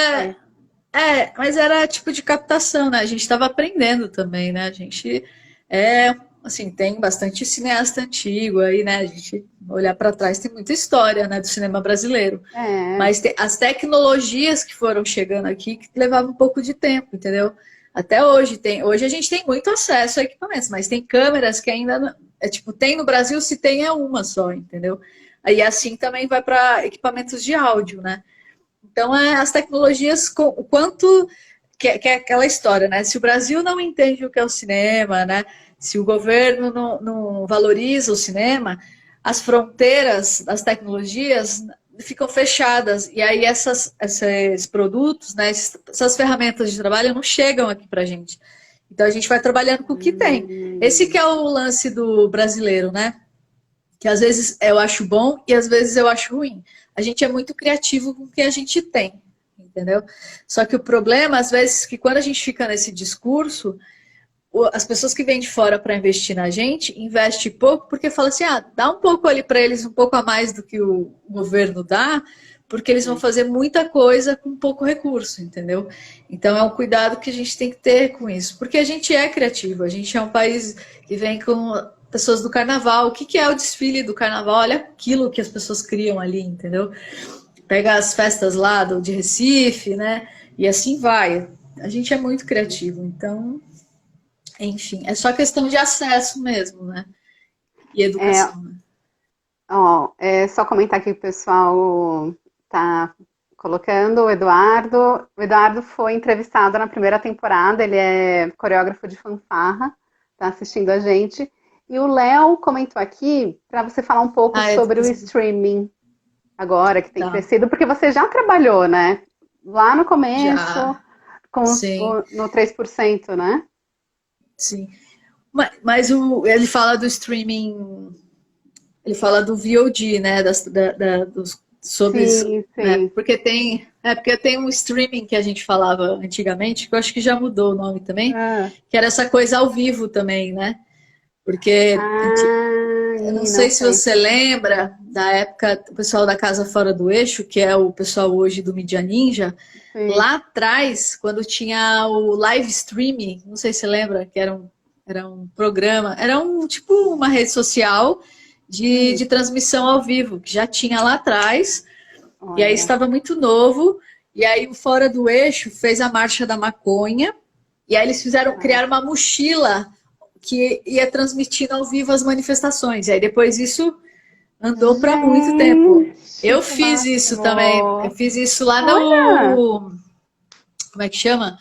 mas era tipo de captação, né? A gente estava aprendendo também, né? A gente assim, tem bastante cineasta antigo aí, né? A gente olhar para trás tem muita história, né, do cinema brasileiro. Mas as tecnologias que foram chegando aqui que levavam um pouco de tempo, entendeu? Até hoje hoje a gente tem muito acesso a equipamentos, mas tem câmeras que ainda não, tem no Brasil, se tem é uma só, entendeu? Aí assim também vai para equipamentos de áudio, né? Então as tecnologias, o quanto que é aquela história, né? Se o Brasil não entende o que é o cinema, né? Se o governo não valoriza o cinema, as fronteiras das tecnologias ficam fechadas. E aí esses produtos, né, essas ferramentas de trabalho não chegam aqui para a gente. Então a gente vai trabalhando com o que tem. Esse que é o lance do brasileiro, né? Que às vezes eu acho bom e às vezes eu acho ruim. A gente é muito criativo com o que a gente tem, entendeu? Só que o problema, às vezes, que quando a gente fica nesse discurso, as pessoas que vêm de fora para investir na gente, investe pouco, porque fala assim, dá um pouco ali para eles, um pouco a mais do que o governo dá, porque eles vão fazer muita coisa com pouco recurso, entendeu? Então é um cuidado que a gente tem que ter com isso, porque a gente é criativo, a gente é um país que vem com pessoas do carnaval. O que é o desfile do carnaval? Olha aquilo que as pessoas criam ali, entendeu? Pega as festas lá de Recife, né? E assim vai. A gente é muito criativo, então... Enfim, é só questão de acesso mesmo, né? E educação. Só comentar aqui que o pessoal tá colocando o Eduardo. O Eduardo foi entrevistado na primeira temporada, ele é coreógrafo de fanfarra, tá assistindo a gente. E o Léo comentou aqui para você falar um pouco sobre o streaming agora, que tem crescido, porque você já trabalhou, né? Lá no começo, no 3%, né? Sim, mas ele fala do streaming, ele fala do VOD, né, sobre sim. Né, porque tem um streaming que a gente falava antigamente, que eu acho que já mudou o nome também, que era essa coisa ao vivo também, né, porque eu não sei se você lembra da época, o pessoal da Casa Fora do Eixo, que é o pessoal hoje do Mídia Ninja, lá atrás, quando tinha o live streaming, não sei se você lembra, que era um programa, era tipo uma rede social de transmissão ao vivo, que já tinha lá atrás, e aí estava muito novo, e aí o Fora do Eixo fez a Marcha da Maconha, e aí eles criaram uma mochila que ia transmitindo ao vivo as manifestações, e aí depois isso andou para muito tempo. Eu fiz isso também. Eu fiz isso lá no... Como é que chama?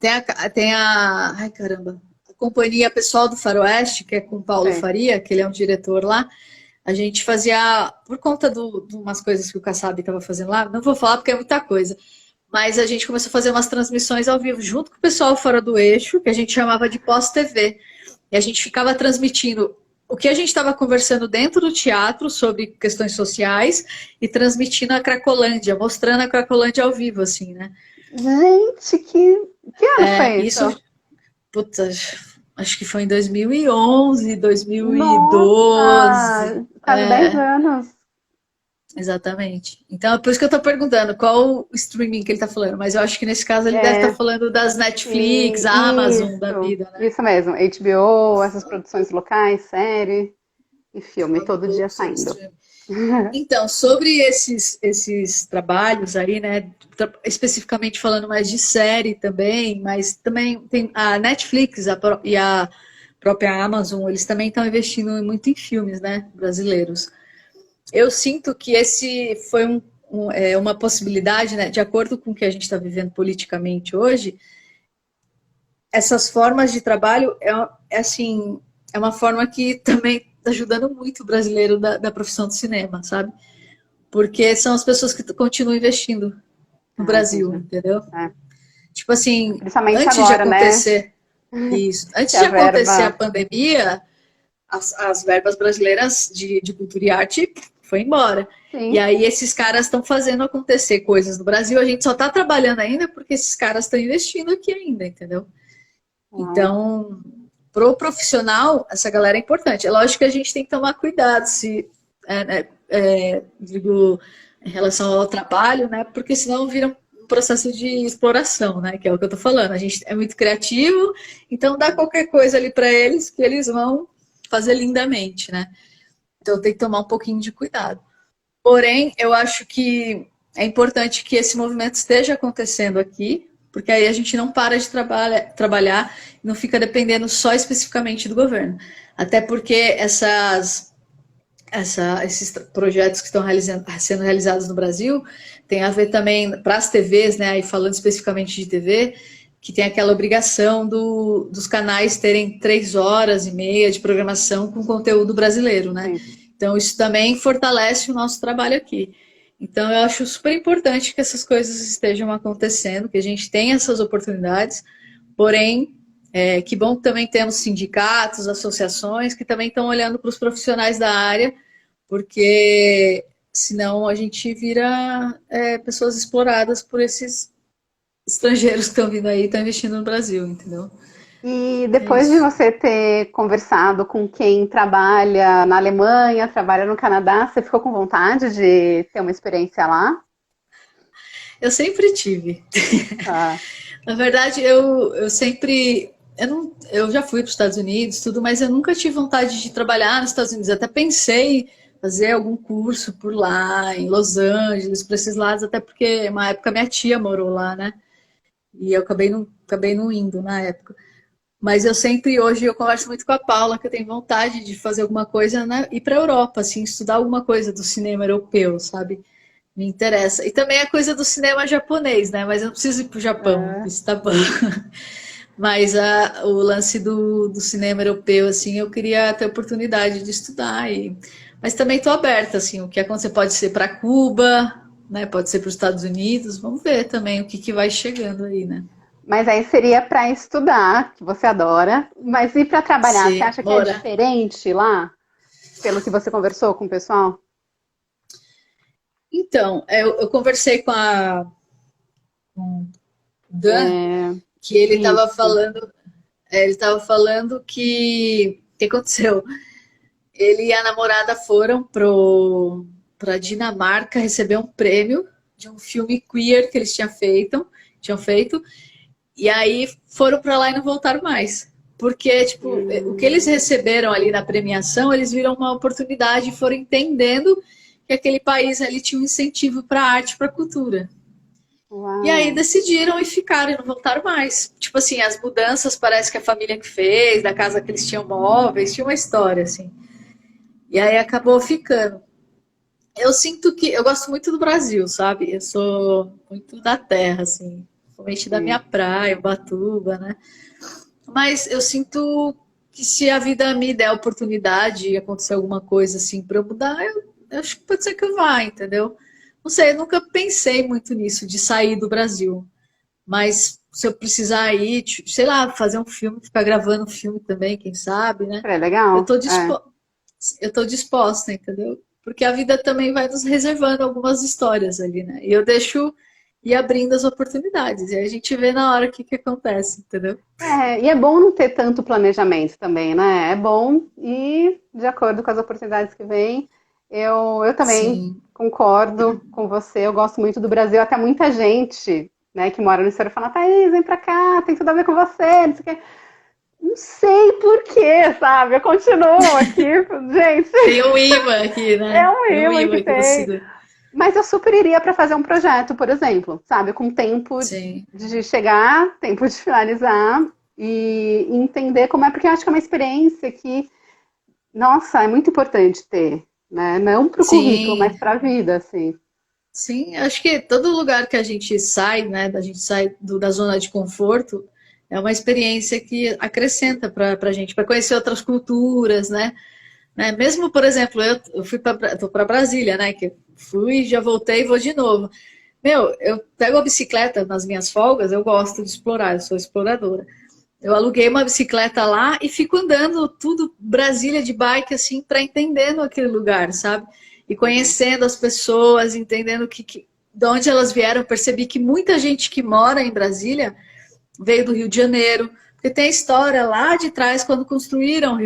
Ai, caramba. A Companhia Pessoal do Faroeste, que é com o Paulo Faria, que ele é um diretor lá. A gente fazia, por conta de umas coisas que o Kassab estava fazendo lá, não vou falar porque é muita coisa, mas a gente começou a fazer umas transmissões ao vivo, junto com o pessoal Fora do Eixo, que a gente chamava de pós-TV. E a gente ficava transmitindo o que a gente estava conversando dentro do teatro sobre questões sociais e transmitindo a Cracolândia, mostrando a Cracolândia ao vivo, assim, né? Gente, que ano foi Isso, isso? puta, acho que foi em 2011, 2012. Nossa, quase 10 anos. Exatamente. Então, é por isso que eu tô perguntando qual o streaming que ele tá falando, mas eu acho que nesse caso ele deve estar É, falando das Netflix, sim, a Amazon da vida, né? isso mesmo. HBO, essas produções locais, série e filme, Falando um todo dia pouco sobre saindo. streaming. Então, sobre esses trabalhos aí, né, especificamente falando mais de série também, mas também tem a Netflix e a própria Amazon, eles também estão investindo muito em filmes, né, brasileiros. Eu sinto que esse foi uma possibilidade, né, de acordo com o que a gente está vivendo politicamente hoje, essas formas de trabalho assim, é uma forma que também está ajudando muito o brasileiro da profissão do cinema, sabe? Porque são as pessoas que continuam investindo no Ah, Brasil, entendi. entendeu? É. Tipo assim, Principalmente antes de agora, né? acontecer isso, Que antes de a acontecer a verba. pandemia, as verbas brasileiras de cultura e arte foi embora. E Sim. aí esses caras estão fazendo acontecer coisas no Brasil, a gente só está trabalhando ainda porque esses caras estão investindo aqui ainda, entendeu? Uau. Então, pro profissional, essa galera é importante. É lógico que a gente tem que tomar cuidado se, digo, em relação ao trabalho, né? Porque senão vira um processo de exploração, né? Que é o que eu tô falando. A gente é muito criativo, então dá qualquer coisa ali para eles que eles vão fazer lindamente, né? Então tem que tomar um pouquinho de cuidado. Porém, eu acho que é importante que esse movimento esteja acontecendo aqui, porque aí a gente não para de trabalhar e não fica dependendo só especificamente do governo. Até porque esses projetos que estão sendo realizados no Brasil tem a ver também para as TVs, né? Aí falando especificamente de TV, que tem aquela obrigação dos canais terem 3 horas e meia de programação com conteúdo brasileiro, né? Sim. Então isso também fortalece o nosso trabalho aqui. Então eu acho super importante que essas coisas estejam acontecendo, que a gente tenha essas oportunidades, porém que bom que também temos sindicatos, associações que também estão olhando para os profissionais da área, porque senão a gente vira pessoas exploradas por esses estrangeiros que estão vindo aí e estão investindo no Brasil, entendeu? E É depois de isso. você ter conversado com quem trabalha na Alemanha, trabalha no Canadá, você ficou com vontade de ter uma experiência lá? Eu sempre tive. Tá. Na verdade, eu sempre. Eu já fui para os Estados Unidos, tudo, mas eu nunca tive vontade de trabalhar nos Estados Unidos. Até pensei em fazer algum curso por lá, em Los Angeles, para esses lados, até porque uma época minha tia morou lá, né? E eu acabei não indo na época. Mas eu sempre, hoje, eu converso muito com a Paula, que eu tenho vontade de fazer alguma coisa, né? Ir para a Europa, assim, estudar alguma coisa do cinema europeu, sabe? Me interessa. E também a coisa do cinema japonês, né? Mas eu não preciso ir pro Japão, É. isso tá bom. Mas o lance do cinema europeu, assim, eu queria ter oportunidade de estudar. Mas também estou aberta, assim, o que acontecer pode ser para Cuba, né? Pode ser para os Estados Unidos. Vamos ver também o que vai chegando aí, né? Mas aí seria para estudar, que você adora, mas e para trabalhar? Você Se acha que é morar. diferente lá, pelo que você conversou com o pessoal? Então, eu conversei com o Dan, É, que isso. ele estava falando que o que aconteceu? Ele e a namorada foram para Dinamarca receber um prêmio de um filme queer que eles tinham feito, e aí foram para lá e não voltaram mais. Porque, tipo, o que eles Hum, receberam ali na premiação, eles viram uma oportunidade e foram entendendo que aquele país ali tinha um incentivo para a arte, para a cultura. E aí uau. decidiram e ficaram e não voltaram mais. Tipo assim, as mudanças parece que a família que fez, da casa que eles tinham móveis, tinha uma história, assim. E aí acabou ficando. Eu sinto que eu gosto muito do Brasil, sabe? Eu sou muito da terra, assim, principalmente da minha Sim. praia, Ubatuba, né? Mas eu sinto que se a vida me der a oportunidade e acontecer alguma coisa assim para eu mudar, eu acho que pode ser que eu vá, entendeu? Não sei, eu nunca pensei muito nisso, de sair do Brasil. Mas se eu precisar ir, sei lá, fazer um filme, ficar gravando um filme também, quem sabe, né? É Eu legal. tô É. disposta. eu estou disposta, entendeu? Porque a vida também vai nos reservando algumas histórias ali, né? E eu deixo ir abrindo as oportunidades. E aí a gente vê na hora o que que acontece, entendeu? E é bom não ter tanto planejamento também, né? É bom ir de acordo com as oportunidades que vêm. Eu também Sim, concordo com você, eu gosto muito do Brasil, até muita gente, né, que mora no exterior fala, Thaís, vem pra cá, tem tudo a ver com você, não sei o quê. Não sei por quê, sabe? Eu continuo aqui, gente, tem um imã aqui, é né? um Tem um imã imã que aqui da tem. cidade. Mas eu super iria para fazer um projeto, por exemplo, sabe? Com tempo Sim, de chegar, tempo de finalizar e entender como é, porque eu acho que é uma experiência que, nossa, é muito importante ter, né? Não para o currículo, mas sim, para a vida, assim. sim. Acho que todo lugar que a gente sai, né? Da gente sai da zona de conforto, é uma experiência que acrescenta para a gente, para conhecer outras culturas, né? Mesmo, por exemplo, eu fui para Brasília, né? Que eu fui, já voltei e vou de novo. Meu, eu pego a bicicleta nas minhas folgas, eu gosto de explorar, eu sou exploradora. Eu aluguei uma bicicleta lá e fico andando tudo Brasília de bike, assim, para entendendo aquele lugar, sabe? E Legal. conhecendo as pessoas, entendendo de onde elas vieram. Percebi que muita gente que mora em Brasília veio do Rio de Janeiro, porque tem a história lá de trás, quando construíram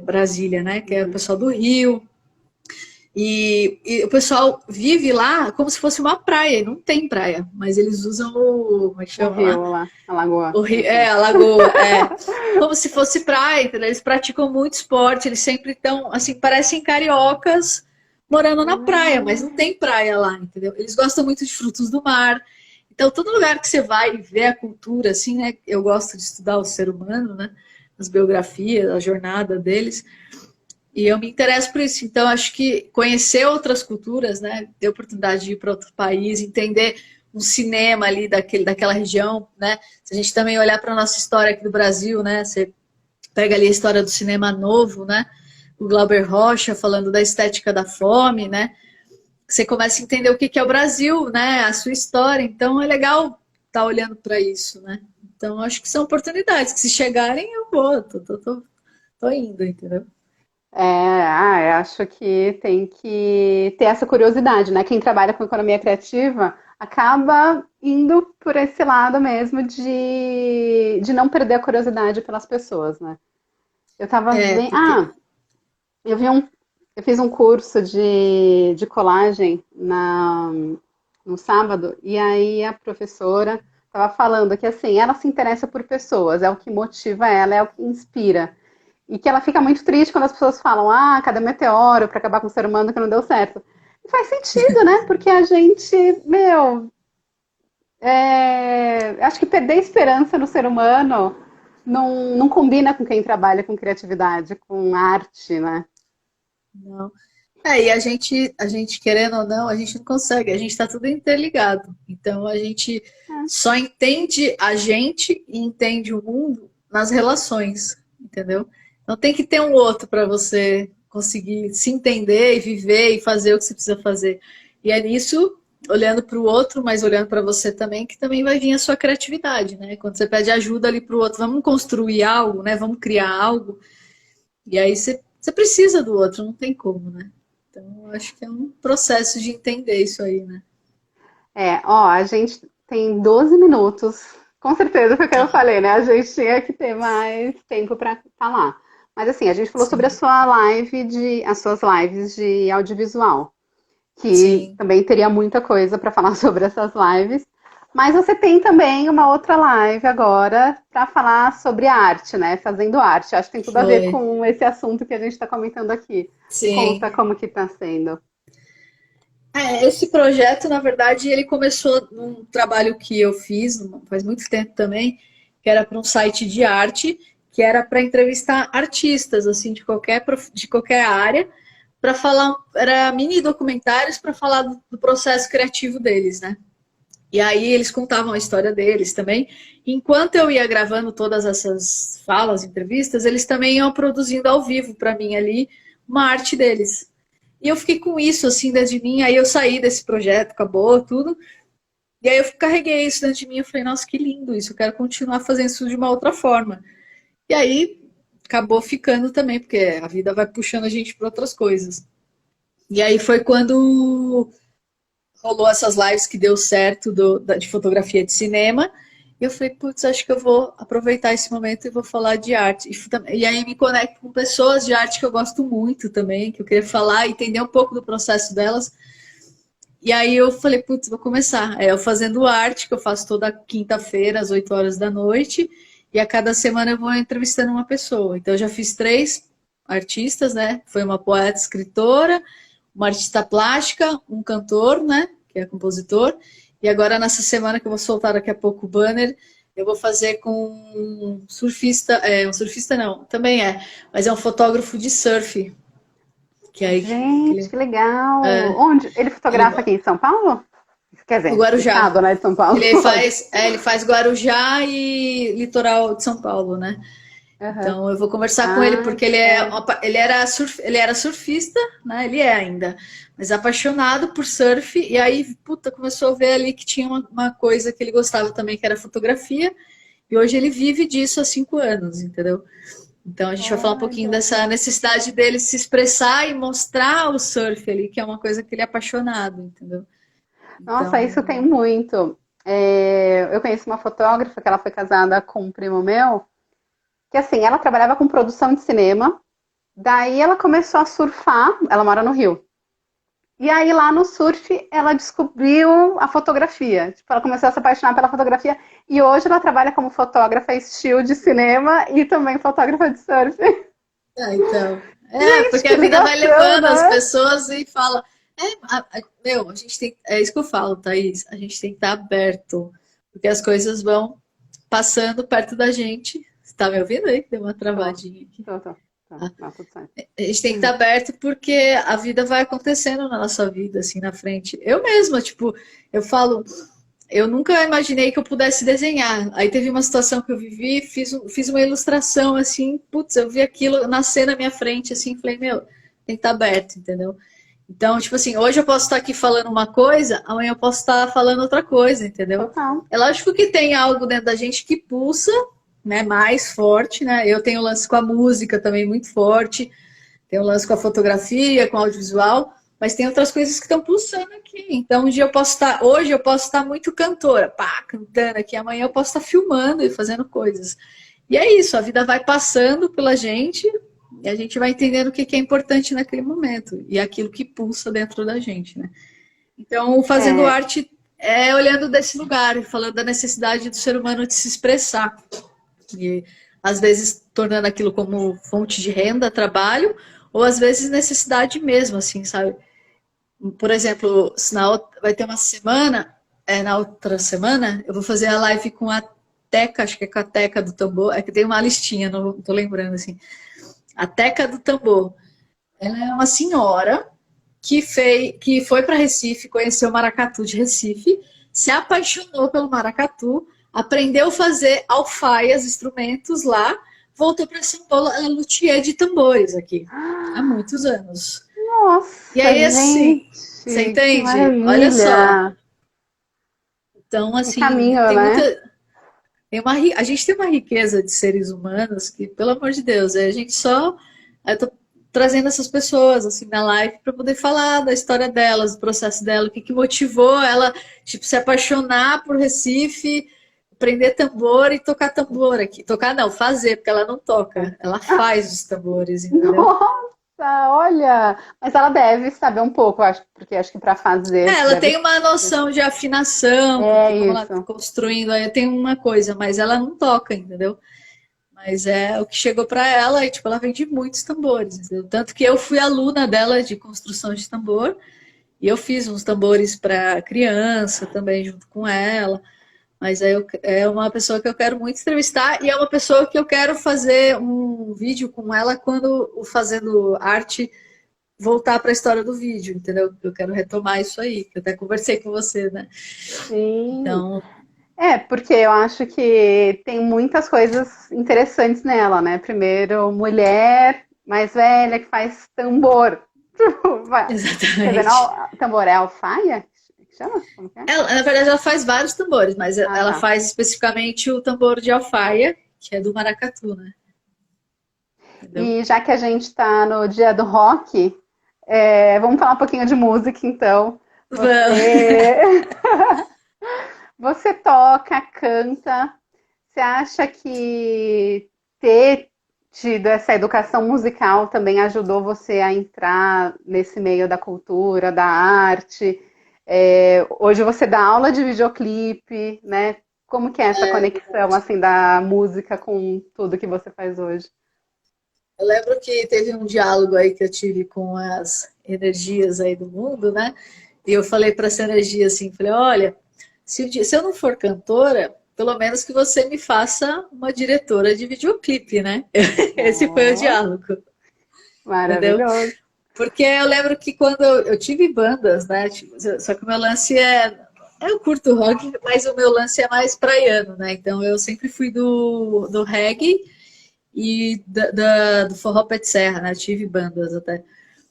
Brasília, né? Que é o Uhum. pessoal do Rio. E o pessoal vive lá como se fosse uma praia, e não tem praia, mas eles usam como é que O chama lá? rio lá, a lagoa, não sei. A lagoa, como se fosse praia, entendeu? Eles praticam muito esporte, eles sempre estão, assim, parecem cariocas morando na praia, mas não Ah, tem praia lá, entendeu? Eles gostam muito de frutos do mar. Então, todo lugar que você vai e vê a cultura, assim, né? Eu gosto de estudar o ser humano, né? As biografias, a jornada deles. E eu me interesso por isso. Então, acho que conhecer outras culturas, né? Ter oportunidade de ir para outro país, entender um cinema ali daquela região, né? Se a gente também olhar para a nossa história aqui do Brasil, né? Você pega ali a história do cinema novo, né? O Glauber Rocha falando da estética da fome, né? Você começa a entender o que que é o Brasil, né? A sua história. Então, é legal estar olhando para isso, né? Então, acho que são oportunidades que se chegarem, eu vou. Tô indo, entendeu? eu acho que tem que ter essa curiosidade, né? Quem trabalha com economia criativa acaba indo por esse lado mesmo de não perder a curiosidade pelas pessoas, né? Eu tava É, vendo. porque Eu vi um, eu fiz um curso de colagem no sábado, e aí a professora estava falando que assim, ela se interessa por pessoas, é o que motiva ela, é o que inspira. E que ela fica muito triste quando as pessoas falam, ah, cadê o meteoro para acabar com o ser humano que não deu certo. E faz sentido, né? Porque a gente, meu, acho que perder esperança no ser humano não combina com quem trabalha com criatividade, com arte, né? não. E a gente querendo ou não, a gente não consegue, a gente está tudo interligado. Então a gente só entende a gente e entende o mundo nas relações, entendeu? Não tem que ter um outro para você conseguir se entender e viver e fazer o que você precisa fazer. E é nisso, olhando para o outro, mas olhando para você também, que também vai vir a sua criatividade, né? Quando você pede ajuda ali para o outro, vamos construir algo, né? Vamos criar algo. E aí você precisa do outro, não tem como, né? Então, eu acho que é um processo de entender isso aí, né? A gente tem 12 minutos. Com certeza foi o que eu Ah, falei, né? A gente tinha que ter mais tempo para falar. Mas assim, a gente falou sobre a sim, sua live as suas lives de audiovisual, que sim. também teria muita coisa para falar sobre essas lives. Mas você tem também uma outra live agora para falar sobre arte, né? Fazendo arte. Acho que tem tudo a ver Foi. com esse assunto que a gente está comentando aqui. Sim. Conta como que está sendo. Esse projeto, na verdade, ele começou num trabalho que eu fiz faz muito tempo também, que era para um site de arte, que era para entrevistar artistas, assim, de qualquer área, para falar, era mini documentários para falar do processo criativo deles, né? E aí eles contavam a história deles também. Enquanto eu ia gravando todas essas falas, entrevistas, eles também iam produzindo ao vivo para mim ali uma arte deles. E eu fiquei com isso assim dentro de mim. Aí eu saí desse projeto, acabou tudo. E aí eu carreguei isso dentro de mim. Eu falei, nossa, que lindo isso. Eu quero continuar fazendo isso de uma outra forma. E aí acabou ficando também, porque a vida vai puxando a gente para outras coisas. E aí foi quando rolou essas lives que deu certo de fotografia de cinema. E eu falei, putz, acho que eu vou aproveitar esse momento e vou falar de arte. E aí me conecto com pessoas de arte que eu gosto muito também, que eu queria falar e entender um pouco do processo delas. E aí eu falei, putz, vou começar. Eu fazendo arte, que eu faço toda quinta-feira, às 8 horas da noite, e a cada semana eu vou entrevistando uma pessoa. Então eu já fiz 3 artistas, né? Foi uma poeta, escritora, uma artista plástica, um cantor, né? Que é compositor. E agora, nessa semana que eu vou soltar daqui a pouco o banner, eu vou fazer com um surfista, um surfista não, também mas é um fotógrafo de surf. Que aí, Gente, que legal! é, Onde? Ele fotografa ele, aqui em São Paulo? Quer o dizer, Guarujá. estado, né, de São Paulo. Ele faz Guarujá e litoral de São Paulo, né? Aham. Então eu vou conversar com ele Ah, porque ele era surfista, né? Ele é ainda, mas apaixonado por surf e aí, puta, começou a ver ali que tinha uma coisa que ele gostava também, que era fotografia, e hoje ele vive disso há 5 anos, entendeu? Então a gente vai falar um olha. pouquinho dessa necessidade dele se expressar e mostrar o surf ali, que é uma coisa que ele é apaixonado, entendeu? Nossa, Então, isso tem muito. Eu conheço uma fotógrafa que ela foi casada com um primo meu, que assim, ela trabalhava com produção de cinema, daí ela começou a surfar, ela mora no Rio. E aí lá no surf ela descobriu a fotografia. Tipo, ela começou a se apaixonar pela fotografia e hoje ela trabalha como fotógrafa estilo de cinema e também fotógrafa de surf. então. Gente, Porque que a vida vai ligação, levando as né? pessoas e fala. Meu, a gente tem. É isso que eu falo, Thaís. A gente tem que estar aberto. Porque as coisas vão passando perto da gente. Você tá me ouvindo aí? Deu uma Tô, travadinha aqui. tô. Não, tudo certo. A gente tem que estar aberto porque a vida vai acontecendo na nossa vida, assim, na frente. Eu mesma, tipo, eu falo, eu nunca imaginei que eu pudesse desenhar. Aí teve uma situação que eu vivi, fiz uma ilustração, assim, putz, eu vi aquilo nascer na minha frente, assim, falei, meu, tem que estar aberto, entendeu? Então, tipo assim, hoje eu posso estar aqui falando uma coisa, amanhã eu posso estar falando outra coisa, entendeu? Total. É lógico que tem algo dentro da gente que pulsa, né, mais forte, né? Eu tenho lance com a música também muito forte, tenho lance com a fotografia, com o audiovisual, mas tem outras coisas que estão pulsando aqui. Então, hoje eu posso estar muito cantora, pá, cantando aqui, amanhã eu posso estar filmando e fazendo coisas. E é isso, a vida vai passando pela gente e a gente vai entendendo o que é importante naquele momento e aquilo que pulsa dentro da gente, né? Então, fazendo É, arte é olhando desse lugar, falando da necessidade do ser humano de se expressar. E às vezes tornando aquilo como fonte de renda, trabalho, ou às vezes necessidade mesmo, assim, sabe? Por exemplo, vai ter uma semana, na outra semana, eu vou fazer a live com a Teca, acho que é com a Teca do Tambor, é que tem uma listinha, não tô lembrando assim. A Teca do Tambor. Ela é uma senhora que foi para Recife, conheceu o maracatu de Recife, se apaixonou pelo maracatu, aprendeu a fazer alfaias, instrumentos lá, voltou para São Paulo, ela é luthier de tambores aqui, há muitos anos. E nossa, aí, assim, você gente, que entende? Olha só. maravilha. Então, Que assim, caminho, tem né? muita. A gente tem uma riqueza de seres humanos que, pelo amor de Deus, a gente só. Eu tô trazendo essas pessoas assim na live para poder falar da história delas, do processo dela, o que motivou ela, tipo, se apaixonar por Recife, aprender tambor e tocar tambor aqui. Tocar não, fazer, porque ela não toca, ela faz os tambores, entendeu? Nossa, olha. Mas ela deve saber um pouco, eu acho, porque acho que para fazer Ela deve tem uma noção de afinação, é porque como ela está isso. construindo, aí tem uma coisa, mas ela não toca, entendeu? Mas é o que chegou para ela e, tipo, ela vende muitos tambores. Entendeu? Tanto que eu fui aluna dela de construção de tambor e eu fiz uns tambores para criança também junto com ela. Mas é uma pessoa que eu quero muito entrevistar e é uma pessoa que eu quero fazer um vídeo com ela quando o Fazendo Arte voltar para a história do vídeo, entendeu? Eu quero retomar isso aí, que eu até conversei com você, né? Sim. Então, É, porque eu acho que tem muitas coisas interessantes nela, né? Primeiro, mulher mais velha que faz tambor. Quer dizer, exatamente. não, tambor é alfaia? Que chama? Como que é? Ela, na verdade, ela faz vários tambores, mas Ah, ela tá. faz especificamente o tambor de alfaia, que é do maracatu, né? entendeu? E já que a gente está no dia do rock, vamos falar um pouquinho de música, então. Você, você toca, canta. Você acha que ter tido essa educação musical também ajudou você a entrar nesse meio da cultura, da arte? Hoje você dá aula de videoclipe, né? Como que é essa conexão assim da música com tudo que você faz hoje? Eu lembro que teve um diálogo aí que eu tive com as energias aí do mundo, né? E eu falei para essa energia assim, falei, olha, se eu não for cantora, pelo menos que você me faça uma diretora de videoclipe, né? Esse foi o Oh, diálogo, entendeu? maravilhoso. Porque eu lembro que quando eu tive bandas, né? Só que o meu lance eu curto rock, mas o meu lance é mais praiano, né? Então eu sempre fui do reggae e do forró pé de serra, né? Eu tive bandas até.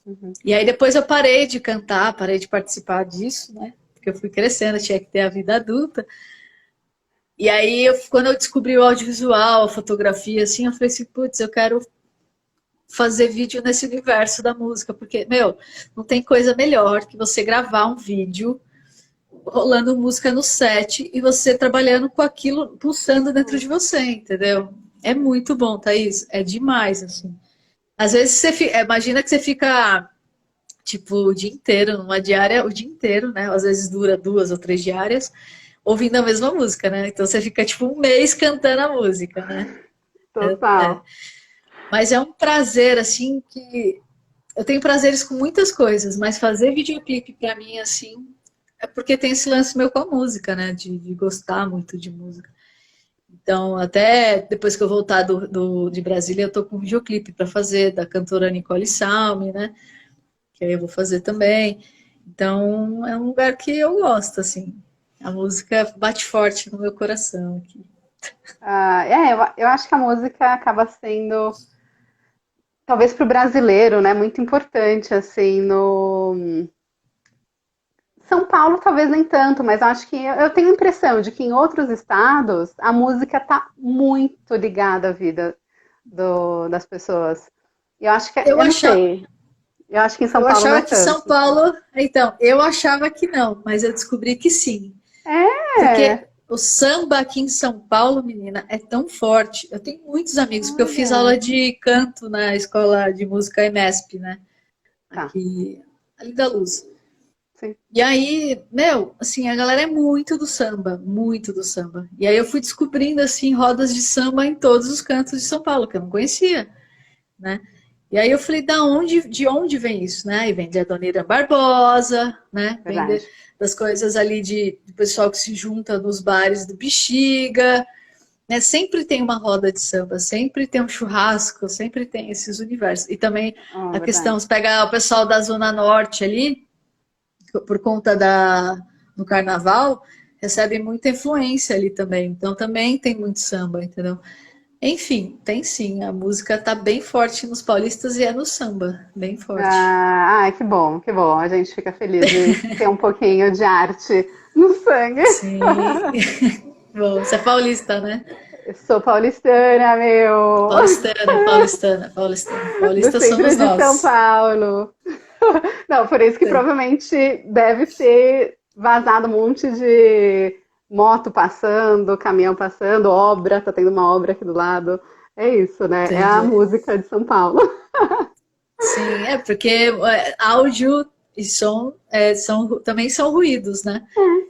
Uhum. E aí depois eu parei de cantar, parei de participar disso, né? Porque eu fui crescendo, tinha que ter a vida adulta. E aí, quando eu descobri o audiovisual, a fotografia, assim, eu falei assim, putz, eu quero fazer vídeo nesse universo da música, porque, meu, não tem coisa melhor que você gravar um vídeo rolando música no set e você trabalhando com aquilo pulsando dentro de você, entendeu? É muito bom, Thaís, é demais, assim. Às vezes imagina que você fica tipo o dia inteiro, numa diária, o dia inteiro, né? Às vezes dura 2 ou 3 diárias, ouvindo a mesma música, né? Então você fica tipo um mês cantando a música, né? Total. Mas é um prazer, assim, que eu tenho prazeres com muitas coisas, mas fazer videoclipe pra mim, assim, é porque tem esse lance meu com a música, né? De gostar muito de música. Então, até depois que eu voltar de Brasília, eu tô com um videoclipe para fazer da cantora Nicole Salme, né? Que aí eu vou fazer também. Então, é um lugar que eu gosto, assim. A música bate forte no meu coração aqui. Eu acho que a música acaba sendo, talvez para o brasileiro, né, muito importante, assim, no São Paulo talvez nem tanto, mas acho que eu tenho a impressão de que em outros estados a música está muito ligada à vida das pessoas. E eu acho que, Eu eu não achava, sei, eu acho que em São eu Paulo achava não que São tanto. Paulo. Então, eu achava que não, mas eu descobri que sim. Porque É, o samba aqui em São Paulo, menina, é tão forte. Eu tenho muitos amigos, porque eu fiz olha, aula de canto na escola de música EMESP, né? tá, Aqui, ali da Luz. sim. E aí, meu, assim, a galera é muito do samba, muito do samba. E aí eu fui descobrindo, assim, rodas de samba em todos os cantos de São Paulo, que eu não conhecia, né? E aí eu falei, de onde vem isso, né? E vem de Adoniran Barbosa, né? Verdade. Das coisas ali do pessoal que se junta nos bares do Bexiga, né? Sempre tem uma roda de samba, sempre tem um churrasco, sempre tem esses universos. E também Oh, a questão, verdade. você pega o pessoal da Zona Norte ali, por conta do carnaval, recebe muita influência ali também. Então também tem muito samba, entendeu? Enfim, tem sim. A música tá bem forte nos paulistas e é no samba, bem forte. Que bom, que bom. A gente fica feliz de ter um pouquinho de arte no sangue. Sim. Bom, você é paulista, né? Eu sou paulistana, meu, Paulistana, paulistana, paulistana. do Paulistas centro somos de São nós. Paulo. Não, por isso que Sim. provavelmente deve ter vazado um monte de moto passando, caminhão passando, obra, tá tendo uma obra aqui do lado. É isso, né? É a Entendi. música de São Paulo. Sim, é porque áudio e som também são ruídos, né?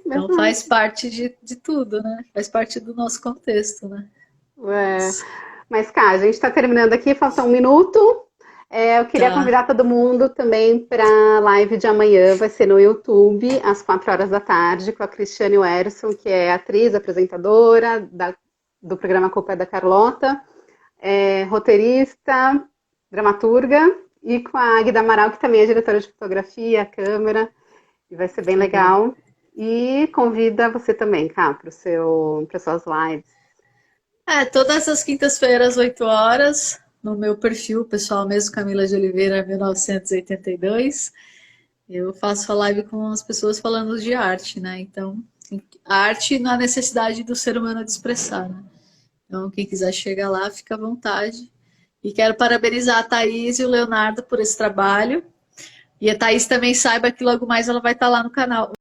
Então Verdade. faz parte de tudo, né? Faz parte do nosso contexto, né? É. Mas, cara, a gente está terminando aqui, falta um minuto. Eu queria Tá. convidar todo mundo também para a live de amanhã, vai ser no YouTube, às 4 horas da tarde, com a Cristiane Werson, que é atriz, apresentadora do programa Culpa é da Carlota, roteirista, dramaturga, e com a Águida Amaral, que também é diretora de fotografia, câmera, e vai ser bem Legal. legal. E convida você também, cá, para suas lives. Todas as quintas-feiras, 8 horas, no meu perfil pessoal mesmo, Camila de Oliveira, 1982. Eu faço a live com as pessoas falando de arte, né? Então, a arte na necessidade do ser humano de expressar, né? Então, quem quiser chegar lá, fica à vontade. E quero parabenizar a Thaís e o Leonardo por esse trabalho. E a Thaís também saiba que logo mais ela vai estar lá no canal.